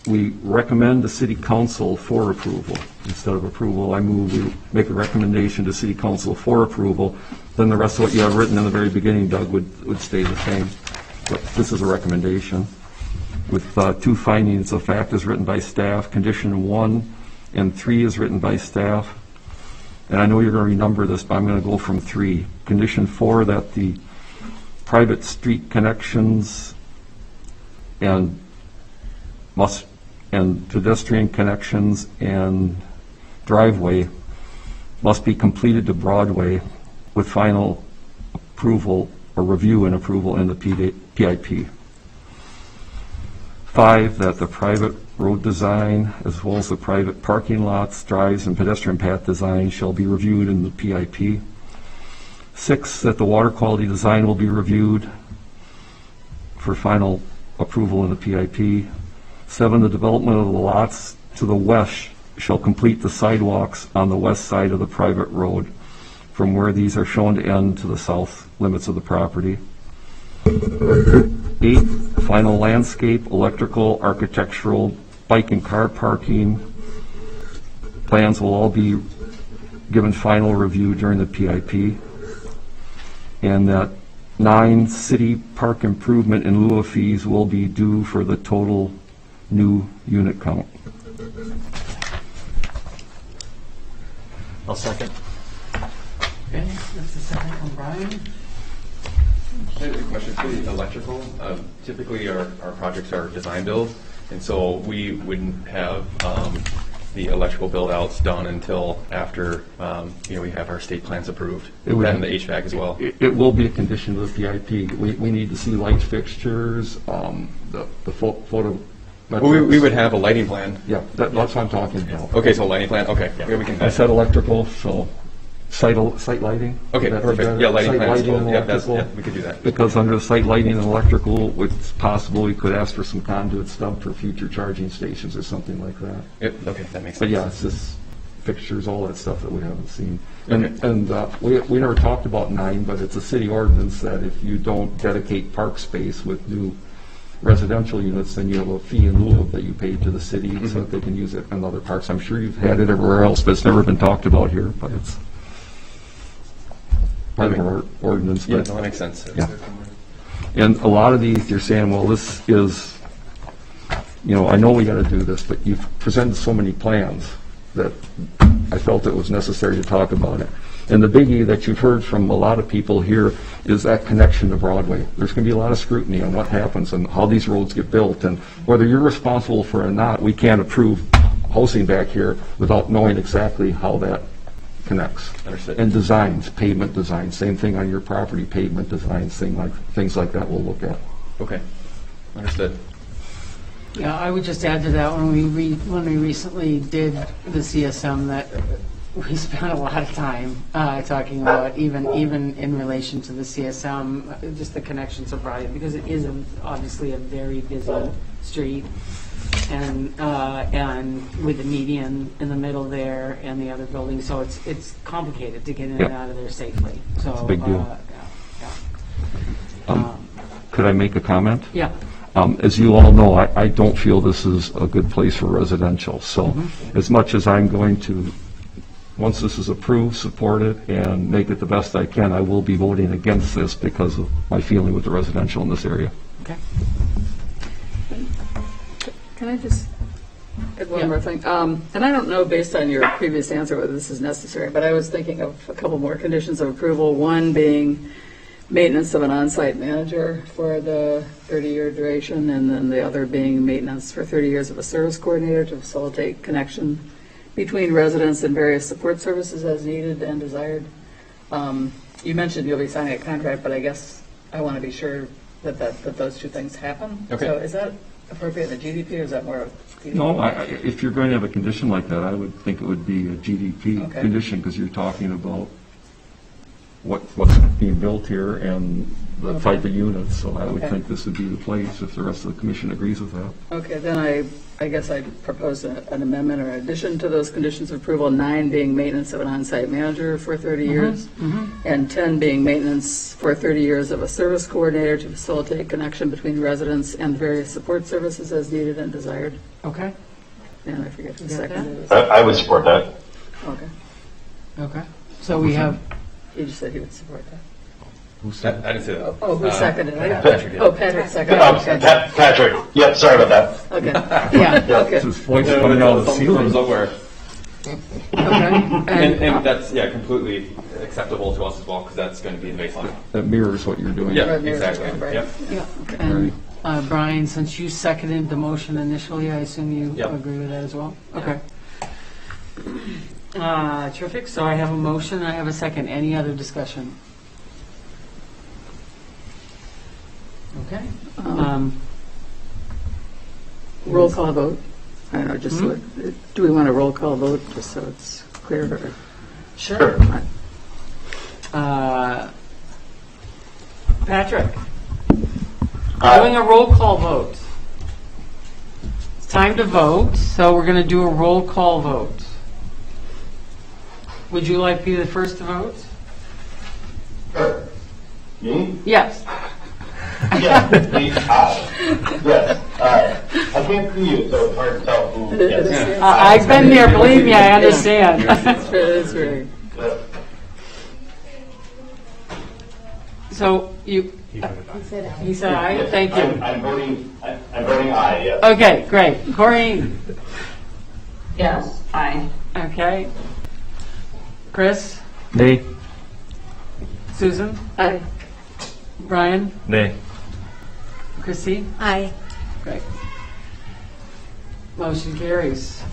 we recommend the city council for approval. Instead of approval, I move we make a recommendation to city council for approval. Then the rest of what you have written in the very beginning, Doug, would stay the same. But this is a recommendation with 2 findings of fact as written by staff. Condition 1 and 3 is written by staff. And I know you're going to renumber this, but I'm going to go from 3. Condition 4, that the private street connections and pedestrian connections and driveway must be completed to Broadway with final approval or review and approval in the PIP. 5, that the private road design as well as the private parking lots, drives, and pedestrian path design shall be reviewed in the PIP. 6, that the water quality design will be reviewed for final approval in the PIP. 7, the development of the lots to the west shall complete the sidewalks on the west side of the private road from where these are shown to end to the south limits of the property. 8, final landscape, electrical, architectural, bike and car parking plans will all be given final review during the PIP. And that 9, city park improvement in lieu of fees will be due for the total new unit count. I'll second. Okay, that's the second from Brian. I have a question for the electrical. Typically, our projects are design build, and so we wouldn't have the electrical build-outs done until after we have our state plans approved, and the HVAC as well. It will be a condition of the PIP. We need to see light fixtures, the photo. Well, we would have a lighting plan. Yeah, that's what I'm talking about. Okay, so lighting plan. Okay, yeah, we can. I said electrical, so site lighting. Okay, perfect. Yeah, lighting plan. Yeah, we could do that. Because under site lighting and electrical, it's possible we could ask for some conduit stub for future charging stations or something like that. Okay, that makes sense. But yeah, it's just fixtures, all that stuff that we haven't seen. And we never talked about 9, but it's a city ordinance that if you don't dedicate park space with new residential units, then you have a fee in lieu of that you pay to the city so that they can use it in other parks. I'm sure you've had it everywhere else, but it's never been talked about here, but it's part of our ordinance. Yeah, no, that makes sense. Yeah. And a lot of these, you're saying, well, this is, I know we got to do this, but you've presented so many plans that I felt it was necessary to talk about it. And the biggie that you've heard from a lot of people here is that connection to Broadway. There's going to be a lot of scrutiny on what happens and how these roads get built. And whether you're responsible for it or not, we can't approve housing back here without knowing exactly how that connects. Understood. And designs, pavement designs, same thing on your property, pavement designs, things like that we'll look at. Okay, understood. Yeah, I would just add to that, when we recently did the CSM, that we spent a lot of time talking about even in relation to the CSM, just the connections of Broadway, because it is obviously a very busy street. and with the median in the middle there and the other building, so it's complicated to get in and out of there safely. So It's a big deal. yeah. Could I make a comment? Yeah. As you all know, I don't feel this is a good place for residential. So as much as I'm going to, once this is approved, support it and make it the best I can, I will be voting against this because of my feeling with the residential in this area. Okay. Can I just add one more thing? And I don't know, based on your previous answer, whether this is necessary, but I was thinking of a couple more conditions of approval, one being maintenance of an on-site manager for the 30-year duration, and then the other being maintenance for 30 years of a service coordinator to facilitate connection between residents and various support services as needed and desired. You mentioned you'll be signing a contract, but I guess I want to be sure that those two things happen. Okay. So is that appropriate in the GDP, or is that more of PDP? No, if you're going to have a condition like that, I would think it would be a GDP Okay. condition, because you're talking about what's being built here and the type of units, so I would Okay. think this would be the place if the rest of the commission agrees with that. Okay, then I guess I'd propose an amendment or addition to those conditions of approval, 9 being maintenance of an on-site manager for 30 years, and 10 being maintenance for 30 years of a service coordinator to facilitate connection between residents and various support services as needed and desired. Okay. And I forget who You got seconded it. I would support that. Okay. Okay. So we have. He just said he would support that. I didn't say that. Oh, who seconded it? Patrick did. Oh, Patrick seconded it. Okay. Patrick, yep, sorry about that. Okay, yeah, okay. His voice coming out of the ceiling. Somewhere. Okay. And that's, completely acceptable to us as well, because that's going to be the baseline. That mirrors what you're doing. Yeah, Right, yeah, exactly. right. Yep. Yeah. And Brian, since you seconded the motion initially, I assume you Yep. agree with that as well? Okay. Terrific. So I have a motion, I have a second. Any other discussion? Okay. Roll call vote. I don't know, just, do we want a roll call vote, just so it's clear? Sure. Patrick, doing a roll call vote. It's time to vote, so we're going to do a roll call vote. Would you like to be the first to vote? Me? Yes. Yeah, me, yes. I can't see you, so it's hard to tell who. Yes. I've been there, believe me, I understand. It's very, So you, he said aye, thank you. I'm voting aye, yes. Okay, great. Corinne? Yes, aye. Okay. Chris? Nay. Susan? aye. Brian? Nay. Chrissy? Aye. Great. Motion carries.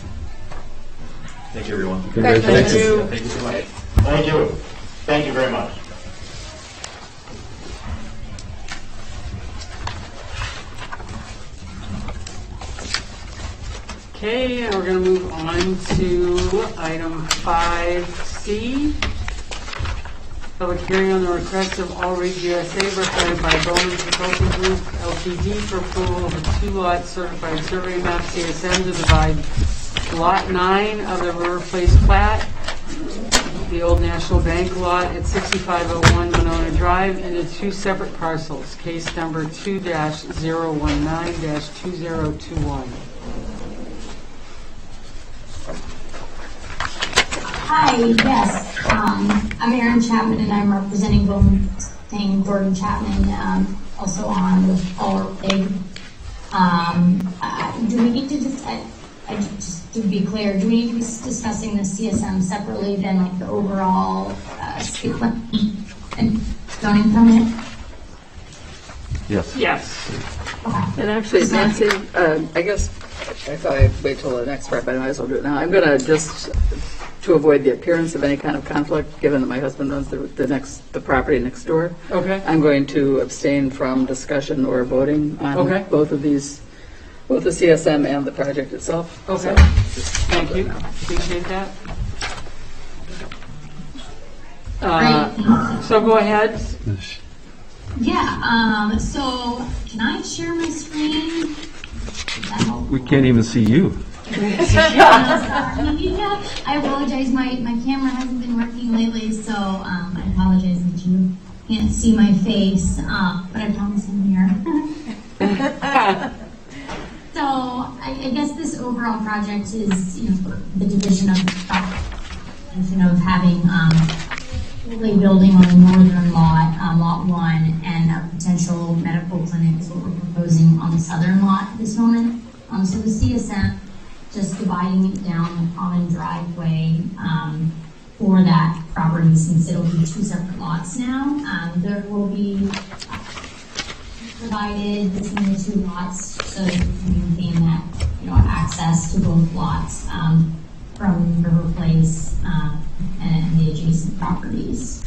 Thank you, everyone. Congratulations. Thank you. Thank you so much. Thank you. Thank you very much. Okay, and we're going to move on to item 5C. Public hearing on the request of All Rig USA represented by Bowman Consulting Group LTD for approval of a two-lot certified survey map CSM to divide Lot 9 of the River Place plat, the old National Bank lot at 6501 Monona Drive, into two separate parcels. Case number 2-019-2021. Hi, yes. I'm Erin Chapman, and I'm representing Bowman Gordon Chapman, also on with All Rig. Do we need to just to be clear, do we need to be discussing the CSM separately than like the overall skip and zoning permit? Yes. Yes. And actually, Nancy, I guess, I thought I'd wait till the next part, but I might as well do it now. I'm going to just, to avoid the appearance of any kind of conflict, given that my husband owns the property next door. Okay. I'm going to abstain from discussion or voting on Okay. both of these, both the CSM and the project itself. Okay. So, Thank you. Appreciate that. So go ahead. Yeah, so can I share my screen? that helpful? We can't even see you. I apologize, my camera hasn't been working lately, so I apologize that you can't see my face, but I promise I'm here. So I guess this overall project is, the division of having really building on the northern lot, lot 1, and a potential medical clinic is what we're proposing on the southern lot at this moment. So the CSM, just dividing it down the common driveway for that property, since it'll be 2 separate lots now. There will be provided between the 2 lots so that you can maintain that, access to both lots from River Place and the adjacent properties.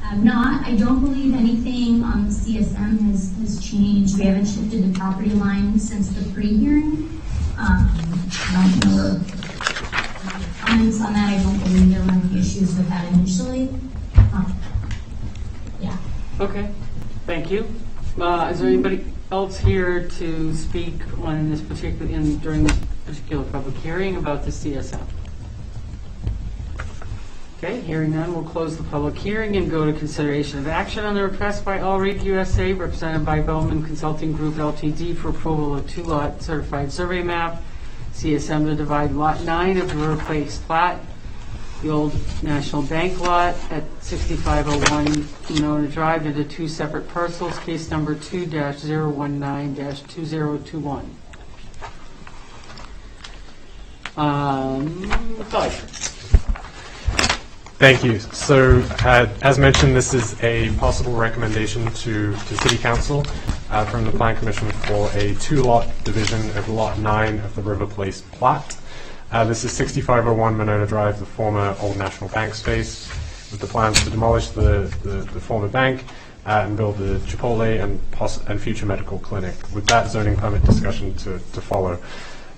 I don't believe anything on the CSM has changed. We haven't shifted the property line since the pre-hearing. I don't know comments on that. I don't believe there were any issues with that initially. Yeah. Okay, thank you. Is there anybody else here to speak on this during this particular public hearing about the CSM? Okay, hearing none, we'll close the public hearing and go to consideration of action on the request by All Rig USA, represented by Bowman Consulting Group Ltd. for approval of 2-lot certified survey map, CSM to divide Lot 9 of the River Place plat, the old National Bank lot at 6501 Monona Drive, into 2 separate parcels, case number 2-019-2021. Bud. Thank you. So, as mentioned, this is a possible recommendation to City Council from the Plan Commission for a 2-lot division of Lot 9 of the River Place plat. This is 6501 Monona Drive, the former Old National Bank space, with the plans to demolish the former bank and build the Chipotle and future medical clinic, with that zoning permit discussion to follow.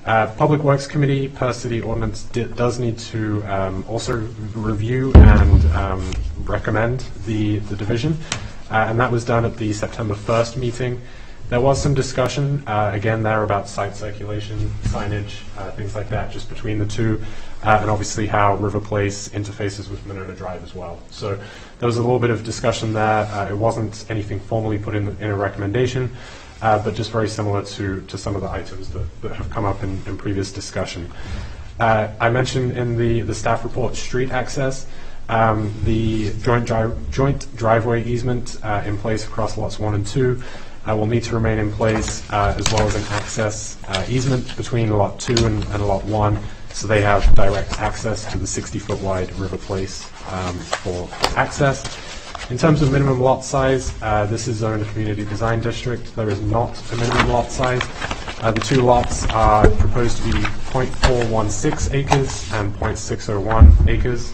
Public Works Committee, per city ordinance, does need to also review and recommend the division, and that was done at the September 1st meeting. There was some discussion, again there, about site circulation, signage, things like that, just between the two, and obviously how River Place interfaces with Monona Drive as well. So there was a little bit of discussion there. It wasn't anything formally put in a recommendation, but just very similar to some of the items that have come up in previous discussion. I mentioned in the staff report street access, the joint driveway easement in place across lots 1 and 2 will need to remain in place, as well as an access easement between lot 2 and lot 1, so they have direct access to the 60-foot wide River Place for access. In terms of minimum lot size, this is zoned a community design district. There is not a minimum lot size. The 2 lots are proposed to be 0.416 acres and 0.601 acres.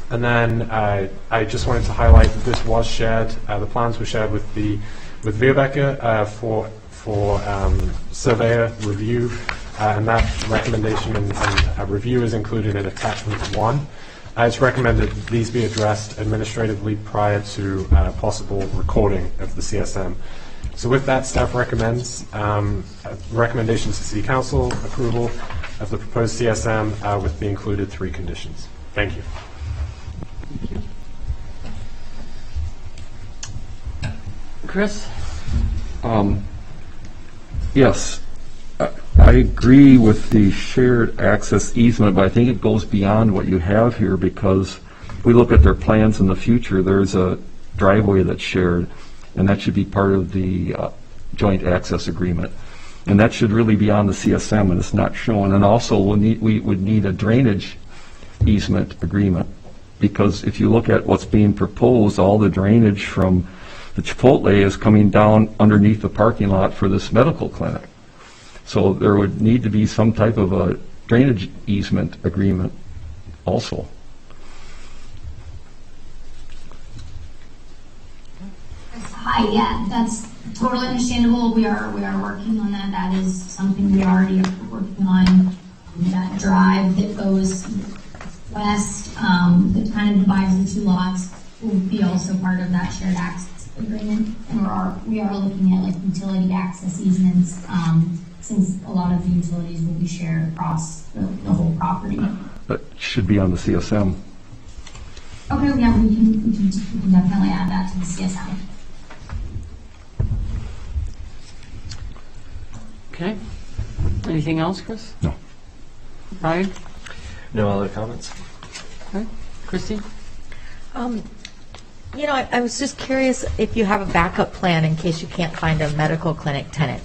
And then I just wanted to highlight that this was shared. The plans were shared with Vierbecker for surveyor review, and that recommendation and review is included in attachment 1. It's recommended these be addressed administratively prior to possible recording of the CSM. So with that, staff recommends recommendations to City Council approval of the proposed CSM with the included 3 conditions. Thank you. Chris? Yes, I agree with the shared access easement, but I think it goes beyond what you have here, because if we look at their plans in the future, there's a driveway that's shared, and that should be part of the joint access agreement. And that should really be on the CSM, and it's not shown. And also, we would need a drainage easement agreement, because if you look at what's being proposed, all the drainage from the Chipotle is coming down underneath the parking lot for this medical clinic. So there would need to be some type of a drainage easement agreement also. Hi, yeah, that's totally understandable. We are working on that. That is something we already are working on. That drive that goes west, that kind of divides the 2 lots, will be also part of that shared access agreement, and we are looking at like utility access easements, since a lot of the utilities will be shared across the whole property. That should be on the CSM. Okay, yeah, we can definitely add that to the CSM. Okay. Anything else, Chris? No. Brian? No other comments? Okay. Christy? You know, I was just curious if you have a backup plan in case you can't find a medical clinic tenant.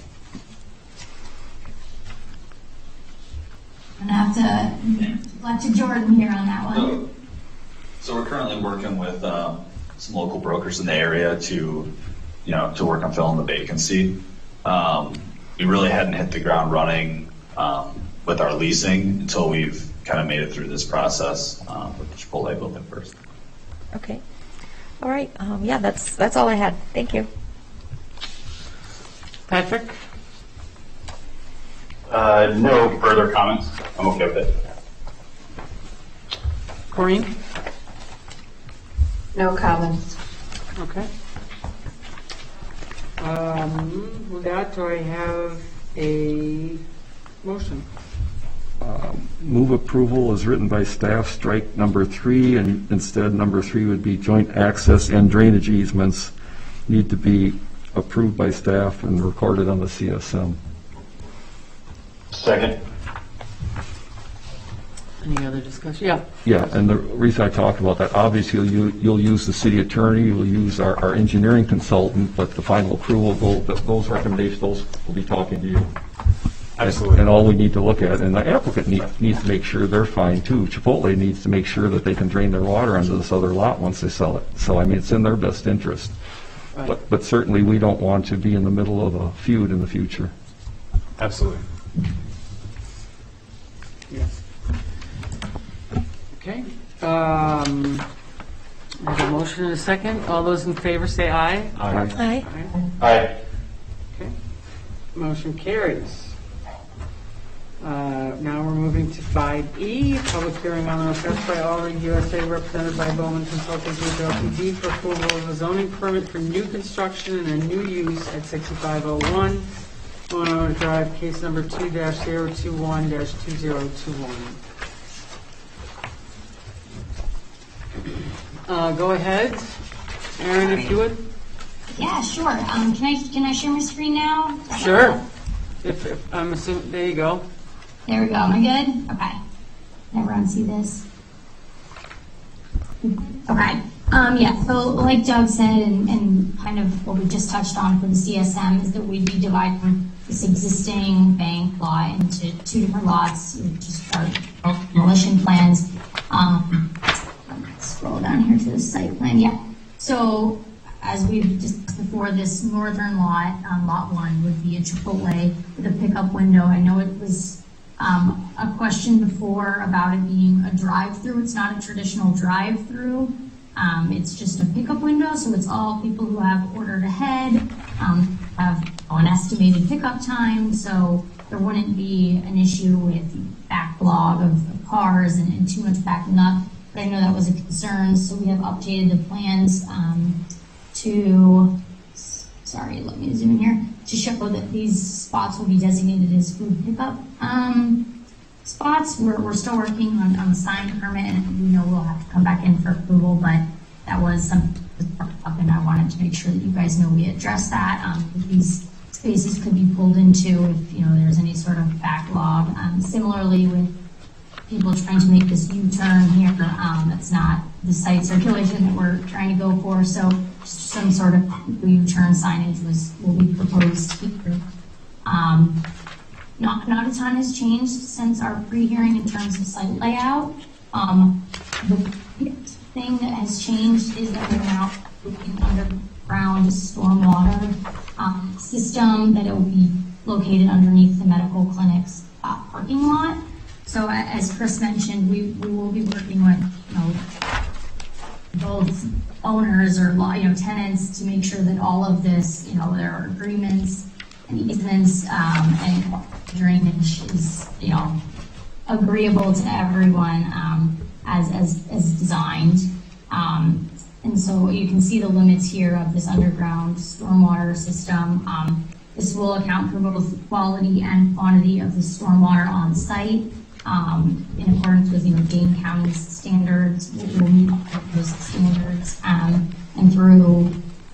I'm gonna have to let to Jordan here on that one. So we're currently working with some local brokers in the area to work on filling the vacancy. We really hadn't hit the ground running with our leasing until we've kind of made it through this process with the Chipotle building first. Okay. All right. Yeah, that's all I had. Thank you. Patrick? No further comments. I'm okay with it. Corinne? No comments. Okay. With that, do I have a motion? Move approval as written by staff, strike number 3, and instead number 3 would be joint access and drainage easements need to be approved by staff and recorded on the CSM. Second. Any other discussion? Yeah. Yeah, and the reason I talked about that, obviously you'll use the city attorney, you'll use our engineering consultant, but the final approval, those recommendations, those will be talking to you. Absolutely. And all we need to look at, and the applicant needs to make sure they're fine too. Chipotle needs to make sure that they can drain their water onto this other lot once they sell it. So, I mean, it's in their best interest. Right. But certainly we don't want to be in the middle of a feud in the future. Absolutely. Yes. Okay. I have a motion and a second. All those in favor say aye. Aye. Aye. Okay. Motion carries. Now we're moving to 5E, public hearing on the request by All Rig USA represented by Bowman Consulting Group Ltd. for approval of a zoning permit for new construction and a new use at 6501 Monona Drive, case number 2-021-201. Go ahead, Aaron, if you would. Yeah, sure. Can I share my screen now? Sure. If I'm assuming, there you go. There we go. Am I good? Okay. Can everyone see this? Okay. Yeah, so like Doug said, and kind of what we just touched on for the CSM is that we'd be dividing this existing bank lot into 2 different lots, just our demolition plans. Scroll down here to the site plan. Yeah. So as we've discussed before, this northern lot, lot 1, would be a Chipotle with a pickup window. I know it was a question before about it being a drive-through. It's not a traditional drive-through. It's just a pickup window, so it's all people who have ordered ahead, have an estimated pickup time, so there wouldn't be an issue with backlog of cars and too much backing up. But I know that was a concern, so we have updated the plans sorry, let me zoom in here, to show that these spots will be designated as food pickup spots. We're still working on the sign permit, and we know we'll have to come back in for approval, but that was something that was brought up, and I wanted to make sure that you guys know we addressed that. These spaces could be pulled into if there's any sort of backlog. Similarly with people trying to make this U-turn here, that's not the site circulation that we're trying to go for, so just some sort of U-turn signage will be proposed here. Not a ton has changed since our pre-hearing in terms of site layout. The thing that has changed is that we're now looking underground stormwater system that it will be located underneath the medical clinic's parking lot. So as Chris mentioned, we will be working with both owners or tenants to make sure that all of this, there are agreements and easements and drainage is agreeable to everyone as designed. And so you can see the limits here of this underground stormwater system. This will account for both the quality and quantity of the stormwater on site. In accordance with Dane County's standards, we'll meet all of those standards, and through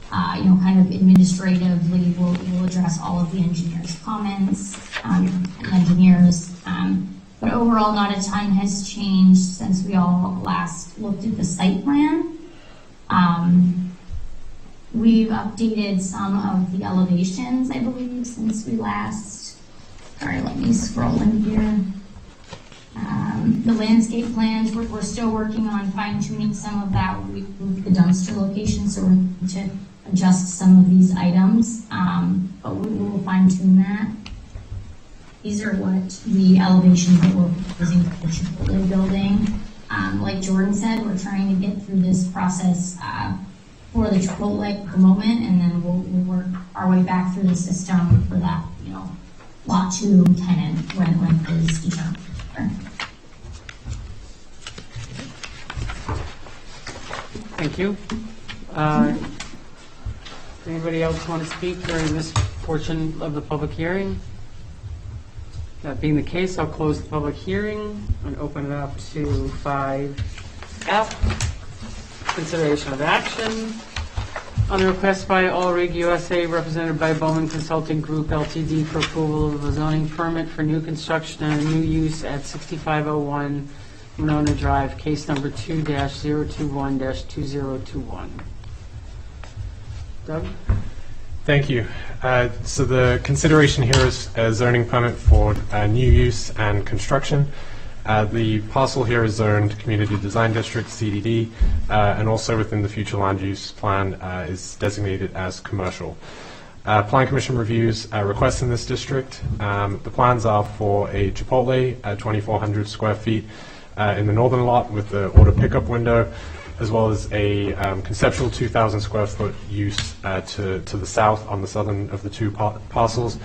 kind of administratively, we'll address all of the engineers' comments and engineers. But overall, not a ton has changed since we all last looked at the site plan. We've updated some of the elevations, I believe, since we last. Sorry, let me scroll in here. The landscape plans, we're still working on fine-tuning some of that. We moved the dumpster location, so we're going to adjust some of these items, but we will fine-tune that. These are what the elevations that we're proposing for the Chipotle building. Like Jordan said, we're trying to get through this process for the Chipotle at the moment, and then we'll work our way back through the system for that, lot 2 tenant when it is determined. Thank you. Anybody else want to speak during this portion of the public hearing? That being the case, I'll close the public hearing and open it up to 5F, consideration of action on the request by All Rig USA, represented by Bowman Consulting Group Ltd. for approval of a zoning permit for new construction and new use at 6501 Monona Drive, case number 2-021-2021. Doug? Thank you. So the consideration here is a zoning permit for new use and construction. The parcel here is zoned Community Design District, CDD, and also within the future land use plan is designated as commercial. Plan Commission reviews requests in this district. The plans are for a Chipotle at 2,400 square feet in the northern lot with the order pickup window, as well as a conceptual 2,000 square foot use to the south on the southern of the two parcels.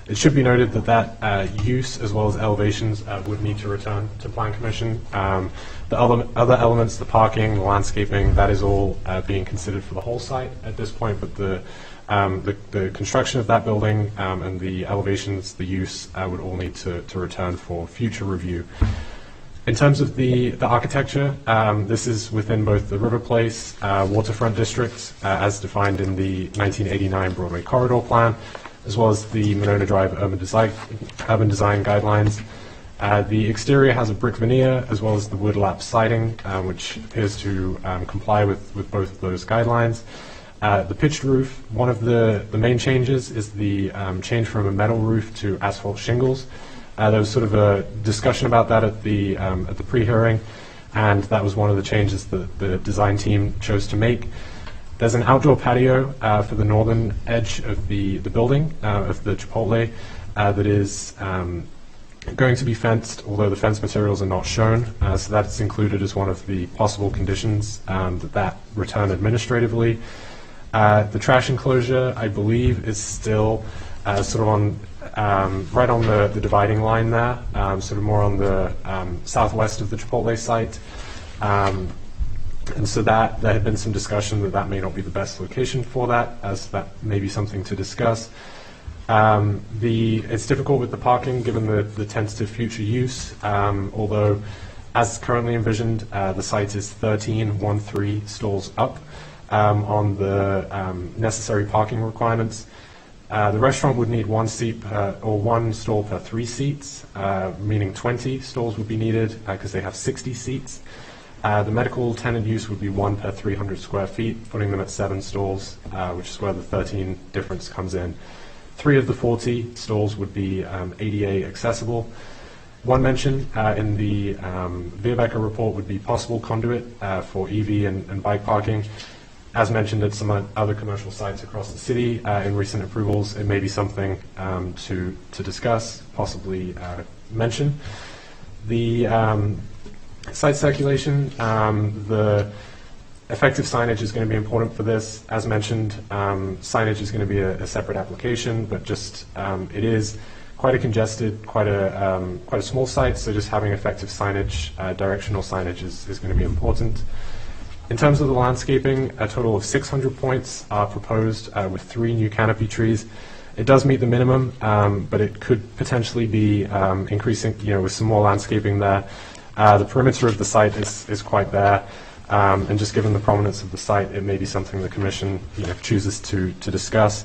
It should be noted that use as well as elevations would need to return to Plan Commission. The other elements, the parking, the landscaping, that is all being considered for the whole site at this point, but the construction of that building and the elevations, the use would all need to return for future review. In terms of the architecture, this is within both the River Place waterfront district as defined in the 1989 Broadway Corridor Plan, as well as the Monona Drive urban design guidelines. The exterior has a brick veneer as well as the wood lap siding, which appears to comply with both of those guidelines. The pitched roof, one of the main changes is the change from a metal roof to asphalt shingles. There was sort of a discussion about that at the pre-hearing, and that was one of the changes that the design team chose to make. There's an outdoor patio for the northern edge of the building, of the Chipotle, that is going to be fenced, although the fence materials are not shown, so that's included as one of the possible conditions that return administratively. The trash enclosure, I believe, is still sort of on right on the dividing line there, sort of more on the southwest of the Chipotle site. And so there had been some discussion that may not be the best location for that, as that may be something to discuss. It's difficult with the parking given the tentative future use, although as currently envisioned, the site is 13 stalls up on the necessary parking requirements. The restaurant would need one stall per 3 seats, meaning 20 stalls would be needed because they have 60 seats. The medical tenant use would be 1 per 300 square feet, putting them at 7 stalls, which is where the 13 difference comes in. 3 of the 40 stalls would be ADA accessible. One mention in the Vierbecker report would be possible conduit for EV and bike parking. As mentioned at some other commercial sites across the city in recent approvals, it may be something to discuss, possibly mention. The site circulation, the effective signage is going to be important for this. As mentioned, signage is going to be a separate application, but just it is quite a congested, quite a small site, so just having effective signage, directional signage is going to be important. In terms of the landscaping, a total of 600 points are proposed with 3 new canopy trees. It does meet the minimum, but it could potentially be increasing, with some more landscaping there. The perimeter of the site is quite bare, and just given the prominence of the site, it may be something the Commission chooses to discuss.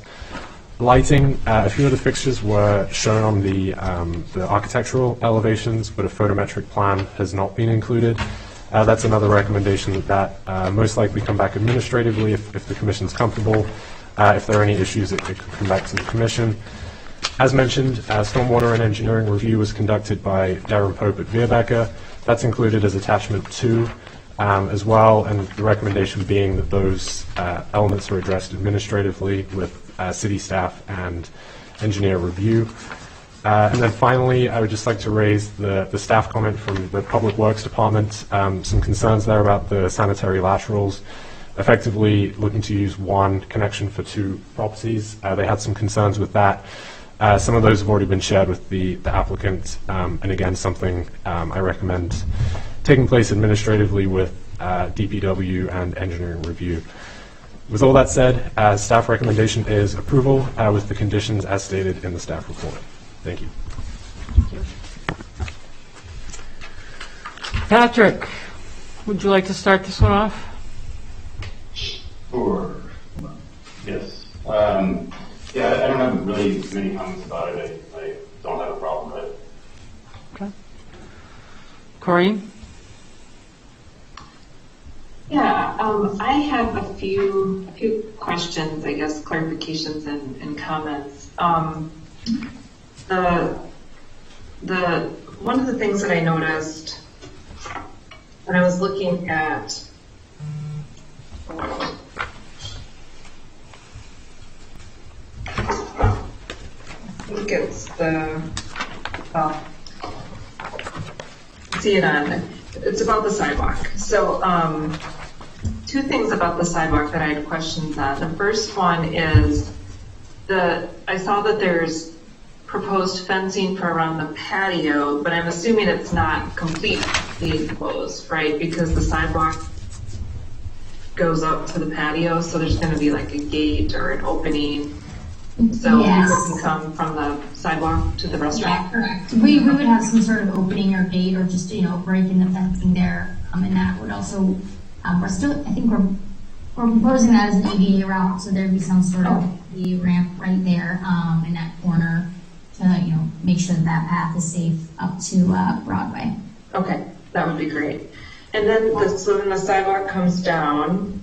Lighting, a few of the fixtures were shown on the architectural elevations, but a photometric plan has not been included. That's another recommendation that most likely come back administratively if the Commission's comfortable. If there are any issues, it could come back to the Commission. As mentioned, stormwater and engineering review was conducted by Darren Pope at Veerbecker. That's included as attachment 2 as well, and the recommendation being that those elements are addressed administratively with city staff and engineer review. And then finally, I would just like to raise the staff comment from the Public Works Department, some concerns there about the sanitary laterals, effectively looking to use one connection for 2 properties. They had some concerns with that. Some of those have already been shared with the applicant, and again, something I recommend taking place administratively with DPW and engineering review. With all that said, staff recommendation is approval with the conditions as stated in the staff report. Thank you. Patrick, would you like to start this one off? Sure. Yes. Yeah, I don't have really many comments about it. I don't have a problem with it. Okay. Corrine? Yeah, I have a few questions, I guess, clarifications and comments. One of the things that I noticed when I was looking at I think it's it's about the sidewalk. So 2 things about the sidewalk that I had questions on. The first one is I saw that there's proposed fencing for around the patio, but I'm assuming it's not completely enclosed, right? Because the sidewalk goes up to the patio, so there's going to be like a gate or an opening, so people can come from the sidewalk to the restaurant. Yeah, correct. We would have some sort of opening or gate, or just breaking the fencing there, and that would also. I think we're proposing that as an ADA route, so there'd be some sort of the ramp right there in that corner to make sure that path is safe up to Broadway. Okay, that would be great. And then so then the sidewalk comes down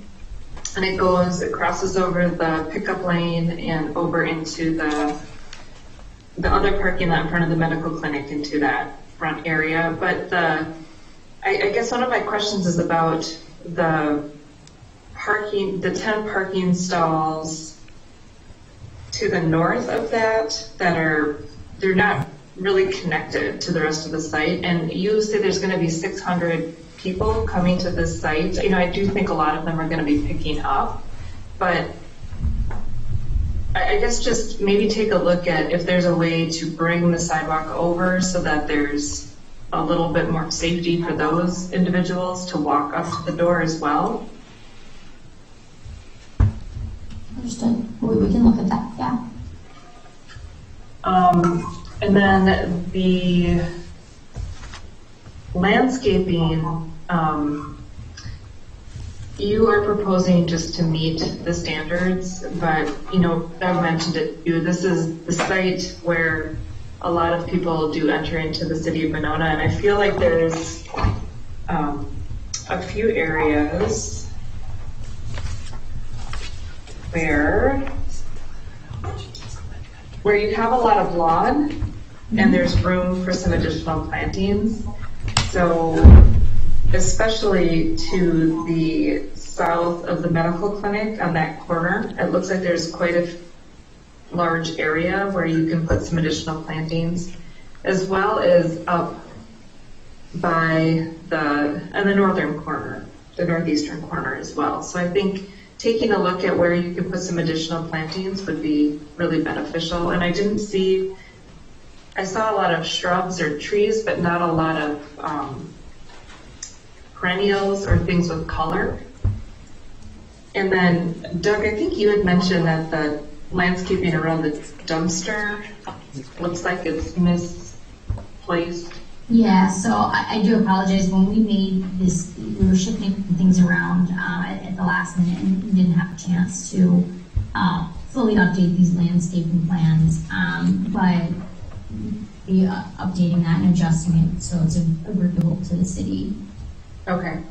and it crosses over the pickup lane and over into the other parking lot in front of the medical clinic into that front area. But I guess one of my questions is about the 10 parking stalls to the north of they're not really connected to the rest of the site. And you say there's going to be 600 people coming to this site. I do think a lot of them are going to be picking up, but I guess just maybe take a look at if there's a way to bring the sidewalk over so that there's a little bit more safety for those individuals to walk up to the door as well. Understood. We can look at that, yeah. And then the landscaping, you are proposing just to meet the standards, but Doug mentioned it too. This is the site where a lot of people do enter into the city of Monona, and I feel like there's a few areas where you have a lot of lawn and there's room for some additional plantings. So especially to the south of the medical clinic on that corner, it looks like there's quite a large area where you can put some additional plantings, as well as up by the northern corner, the northeastern corner as well. So I think taking a look at where you can put some additional plantings would be really beneficial. And I saw a lot of shrubs or trees, but not a lot of perennials or things with color. And then, Doug, I think you had mentioned that the landscaping around the dumpster looks like it's misplaced. Yeah, so I do apologize. When we made this, we were shifting things around at the last minute and we didn't have a chance to fully update these landscaping plans. But be updating that and adjusting it so it's agreeable to the city. Okay.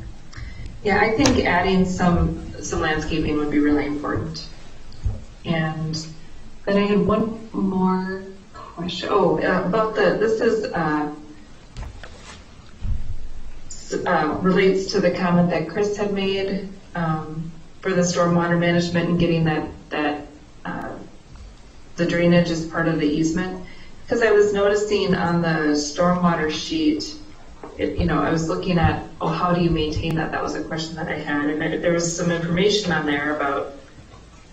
Yeah, I think adding some landscaping would be really important. And then I had one more question. Oh, about this is relates to the comment that Chris had made for the stormwater management and getting that the drainage is part of the easement. Because I was noticing on the stormwater sheet, I was looking at, how do you maintain that? That was a question that I had. And there was some information on there about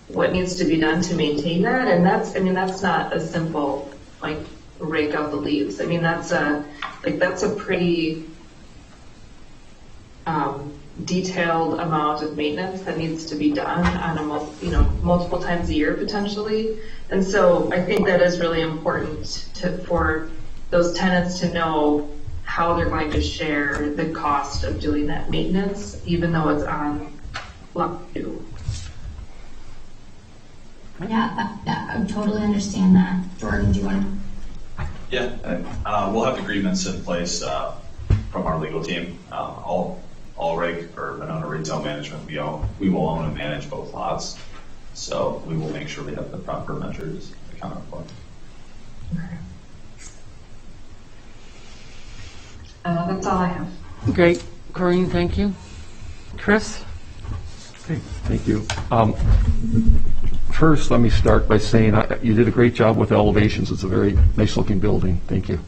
what needs to be done to maintain that. And that's not a simple, like, rake out the leaves. I mean, that's a pretty detailed amount of maintenance that needs to be done on multiple times a year potentially. And so I think that is really important for those tenants to know how they're going to share the cost of doing that maintenance, even though it's on lot 2. Yeah, I totally understand that. Jordan, do you want to? Yeah, we'll have agreements in place from our legal team. All rig or Monona retail management, we will own and manage both lots. So we will make sure we have the proper measures accounted for. Okay. That's all I have. Great. Corinne, thank you. Chris? Okay, thank you. First, let me start by saying you did a great job with elevations. It's a very nice-looking building. Thank you.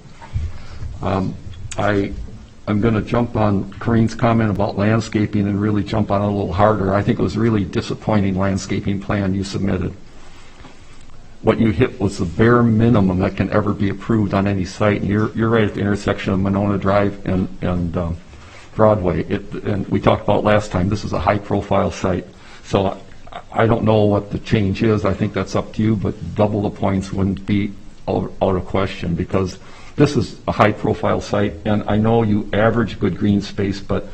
I'm going to jump on Corinne's comment about landscaping and really jump on it a little harder. I think it was a really disappointing landscaping plan you submitted. What you hit was the bare minimum that can ever be approved on any site. And you're right at the intersection of Monona Drive and Broadway. And we talked about last time, this is a high-profile site. So I don't know what the change is. I think that's up to you, but double the points wouldn't be out of question because this is a high-profile site, and I know you average good green space, but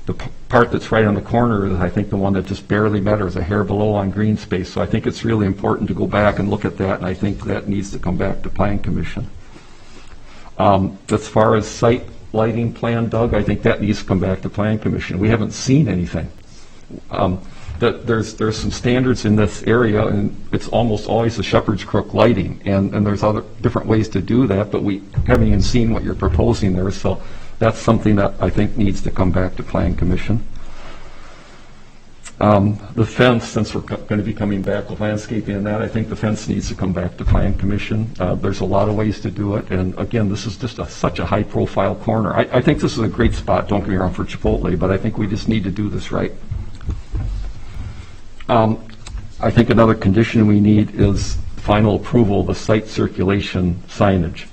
the part that's right on the corner is, I think, the one that just barely met or is a hair below on green space. So I think it's really important to go back and look at that, and I think that needs to come back to Plan Commission. As far as site lighting plan, Doug, I think that needs to come back to Plan Commission. We haven't seen anything. There's some standards in this area, and it's almost always the Shepherd's Crook lighting, and there's other different ways to do that, but we haven't even seen what you're proposing there, so that's something that I think needs to come back to Plan Commission. The fence, since we're going to be coming back with landscaping and that, I think the fence needs to come back to Plan Commission. There's a lot of ways to do it, and again, this is just such a high-profile corner. I think this is a great spot, don't get me wrong, for Chipotle, but I think we just need to do this right. I think another condition we need is final approval of the site circulation signage.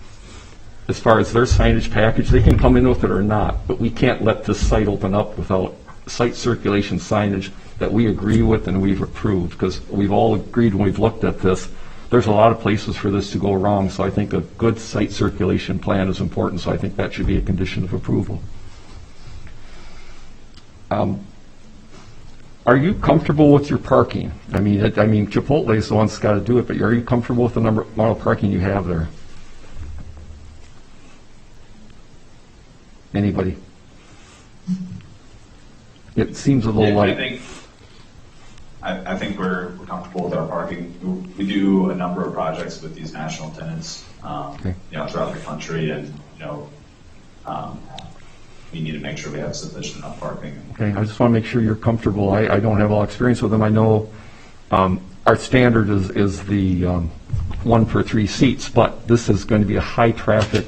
As far as their signage package, they can come in with it or not, but we can't let this site open up without site circulation signage that we agree with and we've approved, because we've all agreed when we've looked at this, there's a lot of places for this to go wrong, so I think a good site circulation plan is important, so I think that should be a condition of approval. Are you comfortable with your parking? I mean, Chipotle is the one that's got to do it, but are you comfortable with the amount of parking you have there? Anybody? It seems a little light. I think we're comfortable with our parking. We do a number of projects with these national tenants, throughout the country, and we need to make sure we have sufficient enough parking. Okay, I just want to make sure you're comfortable. I don't have all experience with them. I know our standard is the 1 per 3 seats, but this is going to be a high traffic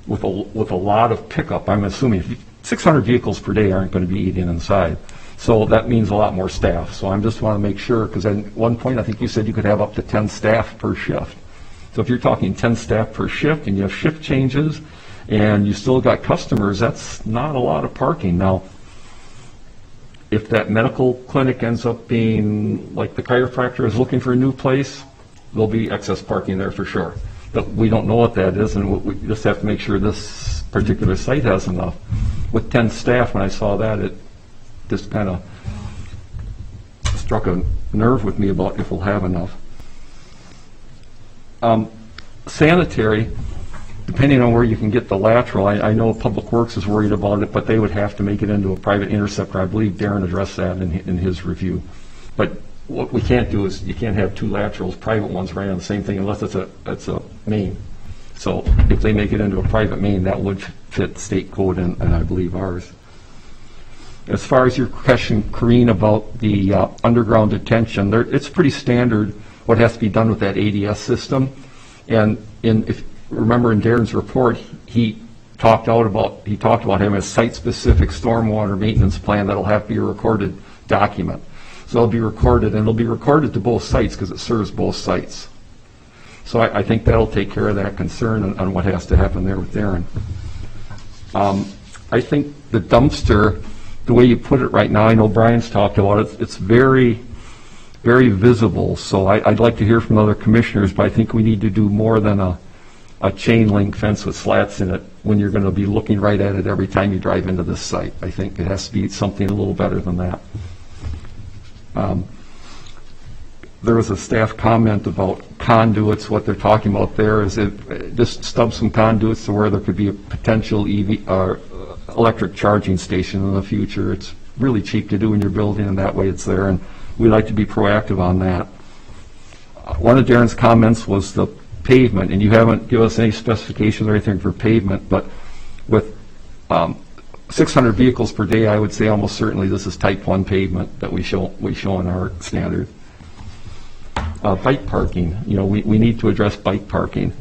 with a lot of pickup. I'm assuming 600 vehicles per day aren't going to be eating inside. So that means a lot more staff. So I just want to make sure, because at one point I think you said you could have up to 10 staff per shift. So if you're talking 10 staff per shift and you have shift changes, and you still got customers, that's not a lot of parking. Now, if that medical clinic ends up being, like the chiropractor is looking for a new place, there'll be excess parking there for sure. But we don't know what that is, and we just have to make sure this particular site has enough. With 10 staff, when I saw that, it just kind of struck a nerve with me about if we'll have enough. Sanitary, depending on where you can get the lateral, I know Public Works is worried about it, but they would have to make it into a private interceptor. I believe Darren addressed that in his review. But what we can't do is you can't have two laterals, private ones, right on the same thing unless it's a main. So if they make it into a private main, that would fit state code and I believe ours. As far as your question, Corrine, about the underground detention, it's pretty standard what has to be done with that ADS system. And if remember in Darren's report, he talked about having a site-specific stormwater maintenance plan that'll have to be a recorded document. So it'll be recorded, and it'll be recorded to both sites because it serves both sites. So I think that'll take care of that concern on what has to happen there with Darren. I think the dumpster, the way you put it right now, I know Brian's talked about it, it's very, very visible. So I'd like to hear from other commissioners, but I think we need to do more than a chain link fence with slats in it when you're going to be looking right at it every time you drive into this site. I think it has to be something a little better than that. There was a staff comment about conduits. What they're talking about there is just stub some conduits to where there could be a potential EV or electric charging station in the future. It's really cheap to do in your building, and that way it's there, and we'd like to be proactive on that. One of Darren's comments was the pavement, and you haven't given us any specifications or anything for pavement, but with 600 vehicles per day, I would say almost certainly this is type 1 pavement that we show in our standard. Bike parking, we need to address bike parking.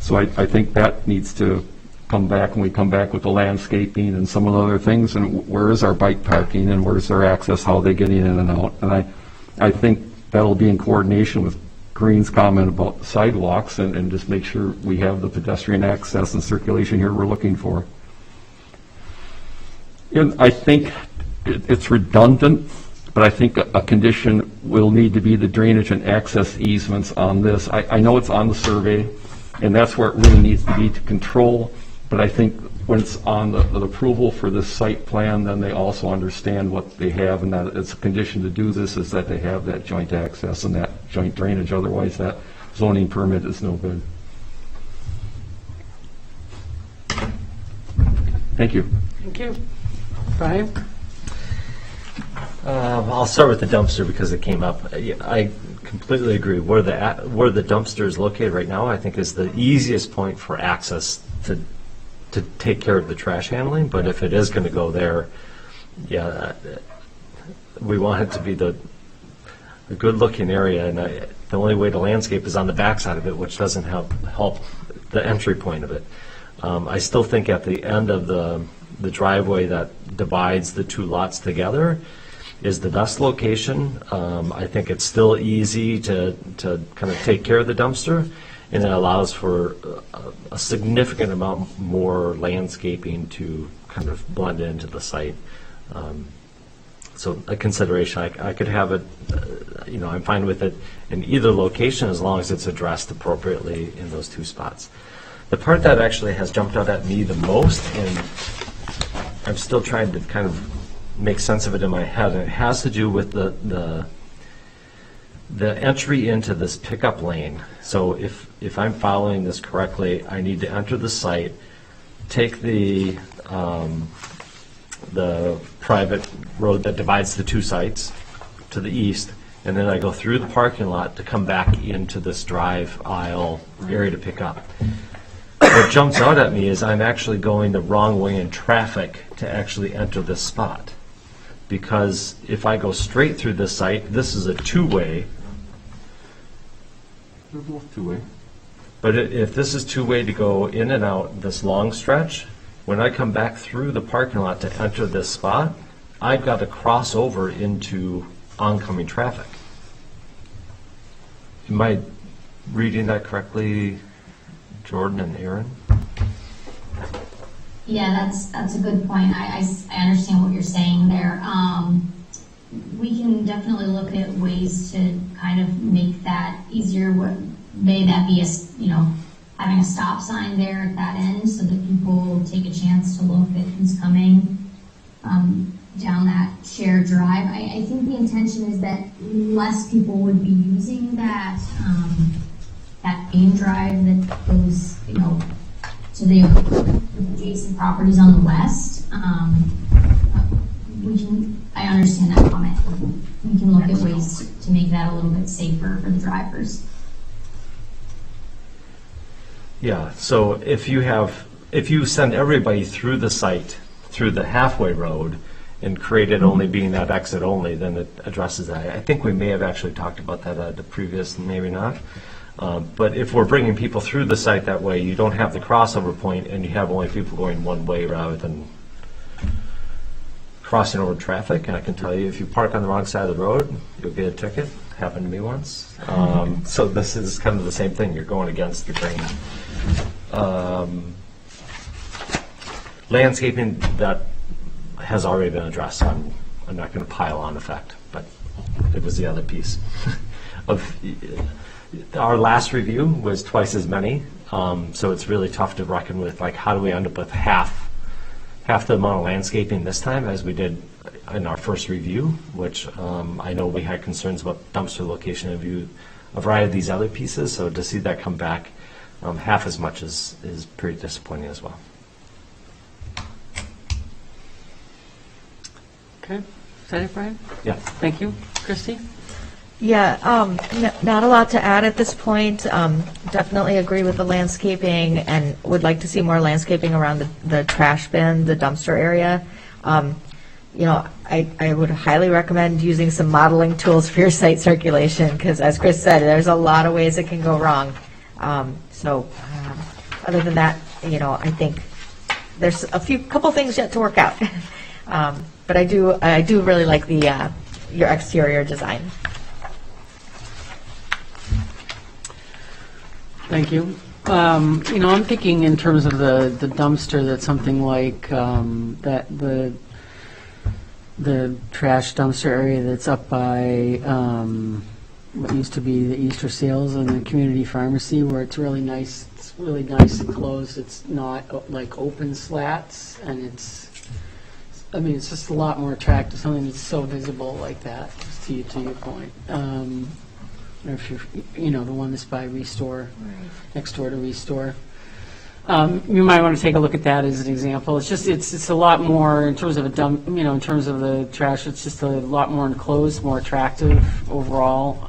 So I think that needs to come back when we come back with the landscaping and some of the other things, and where is our bike parking and where's their access, how are they getting in and out. And I think that'll be in coordination with Green's comment about the sidewalks and just make sure we have the pedestrian access and circulation here we're looking for. And I think it's redundant, but I think a condition will need to be the drainage and access easements on this. I know it's on the survey, and that's where it really needs to be to control, but I think when it's on the approval for this site plan, then they also understand what they have, and that it's a condition to do this is that they have that joint access and that joint drainage. Otherwise, that zoning permit is no good. Thank you. Thank you. Brian? I'll start with the dumpster because it came up. I completely agree. Where the dumpster is located right now, I think is the easiest point for access to take care of the trash handling. But if it is going to go there, we want it to be a good-looking area, and the only way to landscape is on the backside of it, which doesn't help the entry point of it. I still think at the end of the driveway that divides the two lots together is the best location. I think it's still easy to kind of take care of the dumpster, and it allows for a significant amount more landscaping to kind of blend into the site. So a consideration, I could have it, I'm fine with it in either location as long as it's addressed appropriately in those two spots. The part that actually has jumped out at me the most, and I'm still trying to kind of make sense of it in my head, and it has to do with the entry into this pickup lane. So if I'm following this correctly, I need to enter the site, take the private road that divides the two sites to the east, and then I go through the parking lot to come back into this drive aisle area to pick up. What jumps out at me is I'm actually going the wrong way in traffic to actually enter this spot. Because if I go straight through this site, this is a two-way. They're both two-way. But if this is two-way to go in and out this long stretch, when I come back through the parking lot to enter this spot, I've got to cross over into oncoming traffic. Am I reading that correctly, Jordan and Aaron? Yeah, that's a good point. I understand what you're saying there. we can definitely look at ways to kind of make that easier. May that be having a stop sign there at that end so that people take a chance to look at who's coming down that shared drive. I think the intention is that less people would be using that main drive that goes, to the adjacent properties on the west. I understand that comment. We can look at ways to make that a little bit safer for the drivers. Yeah, so if you send everybody through the site, through the halfway road, and create it only being that exit only, then it addresses that. I think we may have actually talked about that at the previous, maybe not. But if we're bringing people through the site that way, you don't have the crossover point, and you have only people going one way rather than crossing over traffic. And I can tell you, if you park on the wrong side of the road, you'll get a ticket. Happened to me once. So this is kind of the same thing. You're going against the grain. Landscaping, that has already been addressed. I'm not going to pile on the fact, but it was the other piece. Our last review was twice as many, so it's really tough to reckon with, like, how do we end up with half the amount of landscaping this time as we did in our first review, which I know we had concerns about dumpster location and a variety of these other pieces, so to see that come back half as much is pretty disappointing as well. Okay. Is that it, Brian? Yeah. Thank you. Christy? Yeah, not a lot to add at this point. Definitely agree with the landscaping and would like to see more landscaping around the trash bin, the dumpster area. I would highly recommend using some modeling tools for your site circulation because, as Chris said, there's a lot of ways it can go wrong. Other than that, I think there's couple things yet to work out. But I do really like your exterior design. Thank you. I'm thinking in terms of the dumpster, that's something like that the trash dumpster area that's up by what used to be the Easter Sales and the community pharmacy, where it's really nice. It's really nice and closed. It's not like open slats, and it's just a lot more attractive. Something that's so visible like that. Just to your point. Or if you're, the one that's by Restore, right, next door to Restore. You might want to take a look at that as an example. It's a lot more in terms of a dump, in terms of the trash. It's just a lot more enclosed, more attractive overall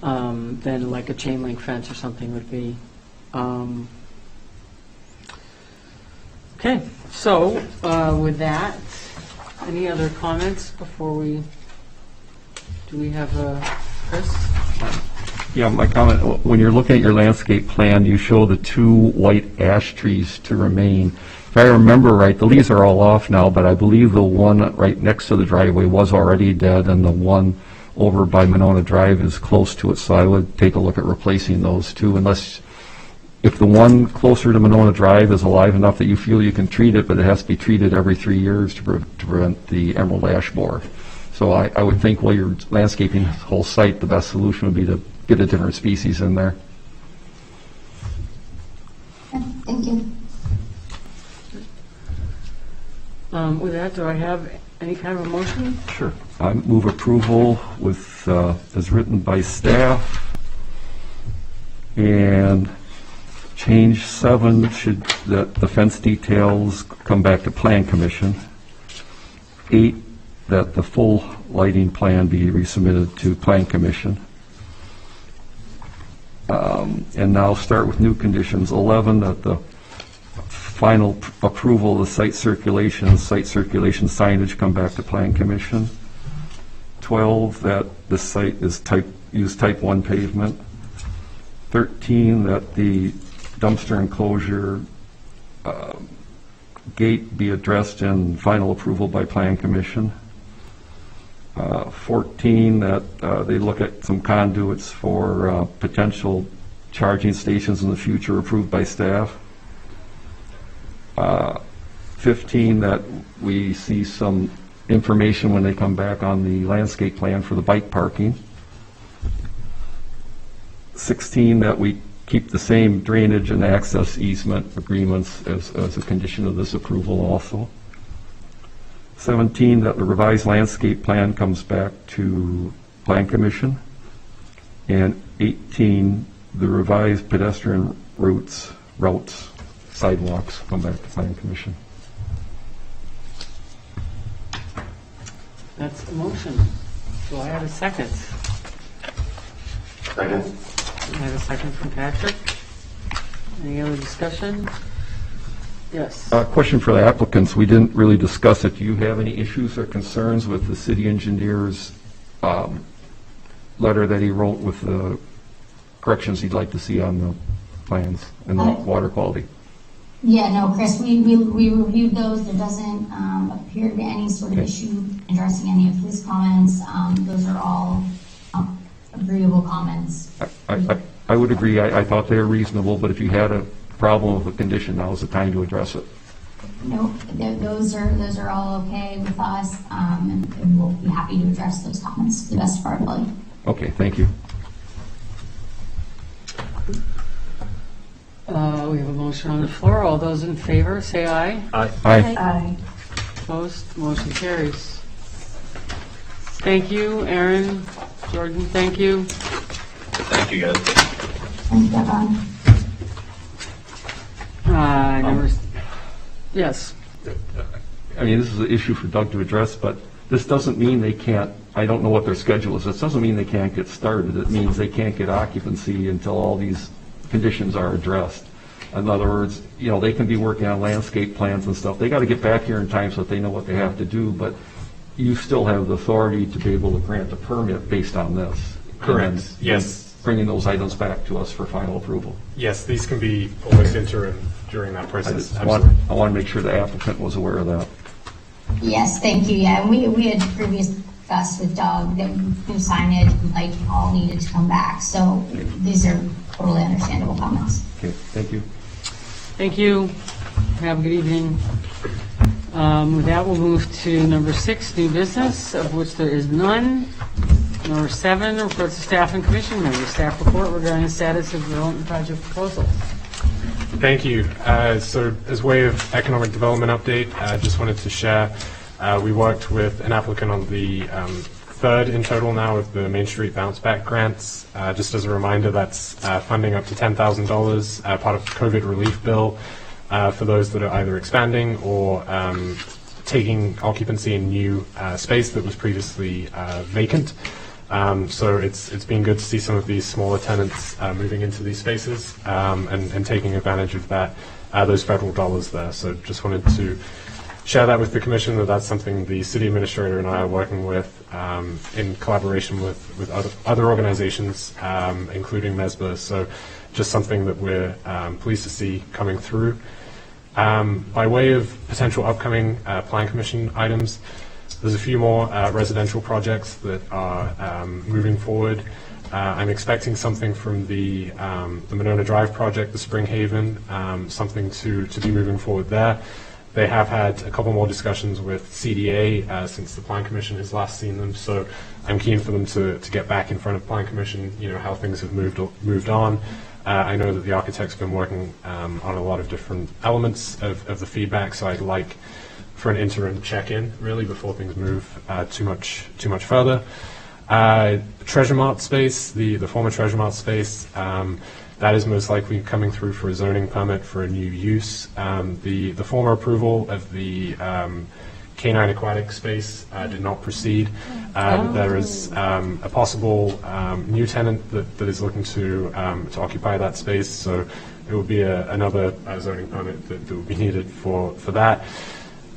than like a chain link fence or something would be. Okay, so with that, any other comments before we? Do we have Chris? Yeah, my comment, when you're looking at your landscape plan, you show the 2 white ash trees to remain. If I remember right, the leaves are all off now, but I believe the one right next to the driveway was already dead, and the one over by Monona Drive is close to it, so I would take a look at replacing those 2, unless, if the one closer to Monona Drive is alive enough that you feel you can treat it, but it has to be treated every 3 years to prevent the emerald ash borer. So I would think while you're landscaping the whole site, the best solution would be to get a different species in there. Thank you. With that, do I have any kind of a motion? Sure. I move approval with as written by staff, and change 7 should that the fence details come back to Plan Commission. 8, that the full lighting plan be resubmitted to Plan Commission. And now start with new conditions. 11, that the final approval of the site circulation signage come back to Plan Commission. 12, that the site is use type 1 pavement. 13, that the dumpster enclosure gate be addressed in final approval by Plan Commission. 14, that they look at some conduits for potential charging stations in the future approved by staff. 15, that we see some information when they come back on the landscape plan for the bike parking. 16, that we keep the same drainage and access easement agreements as a condition of this approval also. 17, that the revised landscape plan comes back to Plan Commission. And 18, the revised pedestrian routes, sidewalks, come back to Plan Commission. That's the motion. Do I have a second? Second. I have a second from Patrick. Any other discussion? Yes. Question for the applicants. We didn't really discuss it. Do you have any issues or concerns with the city engineer's letter that he wrote with the corrections he'd like to see on the plans and the water quality? Yeah, no, Chris, we reviewed those. There doesn't appear to be any sort of issue addressing any of his comments. Those are all agreeable comments. I would agree. I thought they were reasonable, but if you had a problem with a condition, now's the time to address it. No, those are all okay with us, and we'll be happy to address those comments to the best of our ability. Okay, thank you. We have a motion on the floor. All those in favor, say aye. Aye. Aye. Opposed? Motion carries. Thank you, Aaron, Jordan, thank you. Thank you, guys. Thank you, Yes. I mean, this is an issue for Doug to address, but this doesn't mean they can't, I don't know what their schedule is. This doesn't mean they can't get started. It means they can't get occupancy until all these conditions are addressed. In other words, you know, they can be working on landscape plans and stuff. They got to get back here in time so that they know what they have to do, but you still have the authority to be able to grant a permit based on this. Correct. Yes. Bringing those items back to us for final approval. Yes, these can be almost interim during that process. I want to make sure the applicant was aware of that. Yes, thank you. Yeah, and we had previously discussed with Doug that new signage like all needed to come back. So these are totally understandable comments. Okay, thank you. Thank you. Have a good evening. With that, we'll move to number 6, new business, of which there is none. Number 7, reports of staff and commission members. Staff report regarding the status of development project proposals. Thank you. So as way of economic development update, I just wanted to share, we worked with an applicant on the third in total now of the Main Street Bounce Back grants. Just as a reminder, that's funding up to $10,000, part of the COVID relief bill for those that are either expanding or taking occupancy in new space that was previously vacant. So it's been good to see some of these smaller tenants moving into these spaces and taking advantage of that those federal dollars there. So just wanted to share that with the commission, that's something the city administrator and I are working with in collaboration with other organizations, including MESBA. So just something that we're pleased to see coming through. By way of potential upcoming Plan Commission items, there's a few more residential projects that are moving forward. I'm expecting something from the Monona Drive project, the Spring Haven, something to be moving forward there. They have had a couple more discussions with CDA since the Plan Commission has last seen them, so I'm keen for them to get back in front of Plan Commission, you know, how things have moved on. I know that the architect's been working on a lot of different elements of the feedback, so I'd like for an interim check-in, really, before things move too much further. Treasure Mart space, the former Treasure Mart space, that is most likely coming through for a zoning permit for a new use. The former approval of the canine aquatic space did not proceed. There is a possible new tenant that is looking to occupy that space, so it will be another zoning permit that will be needed for that.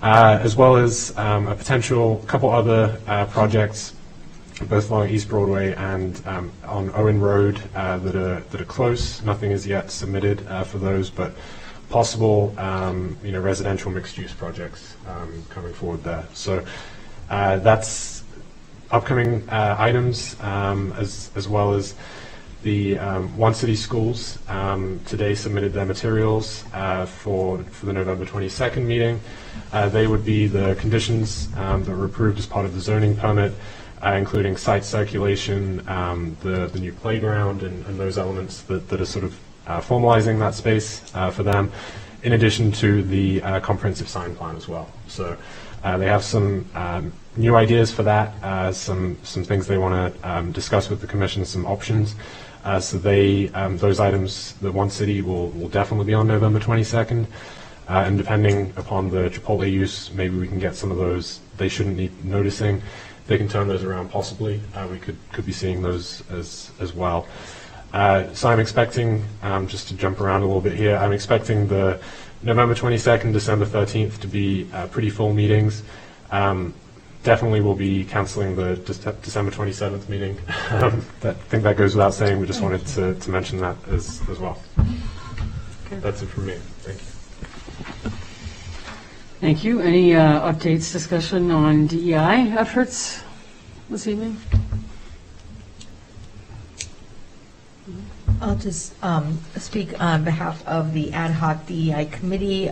As well as a potential couple other projects, both along East Broadway and on Owen Road that are close. Nothing is yet submitted for those, but possible residential mixed-use projects coming forward there. So that's upcoming items, as well as The One City Schools today submitted their materials for the November 22nd meeting. They would be the conditions that were approved as part of the zoning permit, including site circulation, the new playground, and those elements that are sort of formalizing that space for them, in addition to the comprehensive sign plan as well. So they have some new ideas for that, some things they want to discuss with the commission, some options. So those items, the One City will definitely be on November 22nd. And depending upon the Chipotle use, maybe we can get some of those. They shouldn't need noticing. They can turn those around possibly. We could be seeing those as well. So I'm expecting, just to jump around a little bit here, I'm expecting the November 22nd, December 13th to be pretty full meetings. Definitely will be canceling the December 27th meeting. I think that goes without saying. We just wanted to mention that as well. Okay. That's it from me. Thank you. Thank you. Any updates, discussion on DEI efforts this evening? I'll just speak on behalf of the ad hoc DEI committee.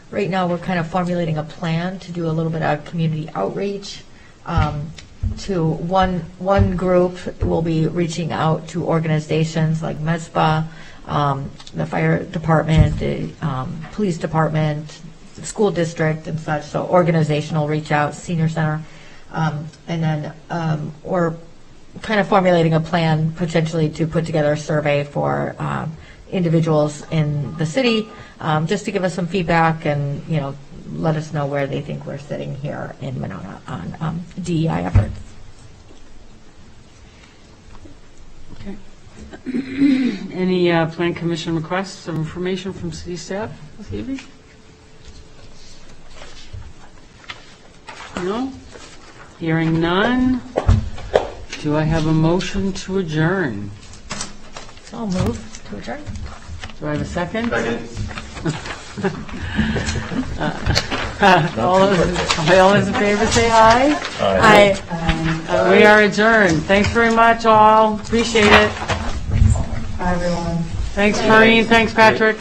Right now, we're kind of formulating a plan to do a little bit of community outreach. To one group, we'll be reaching out to organizations like MESPA, the fire department, the police department, the school district, and such. So organizational reach out, senior center, and then we're kind of formulating a plan potentially to put together a survey for individuals in the city, just to give us some feedback and, you know, let us know where they think we're sitting here in Monona on DEI efforts. Okay. Any plan commission requests or information from city staff this evening? No? Hearing none. Do I have a motion to adjourn? So I'll move to adjourn. Do I have a second? Second. All those in favor say aye. Aye. We are adjourned. Thanks very much, all. Appreciate it. Bye, everyone. Thanks, Maureen. Thanks, Patrick.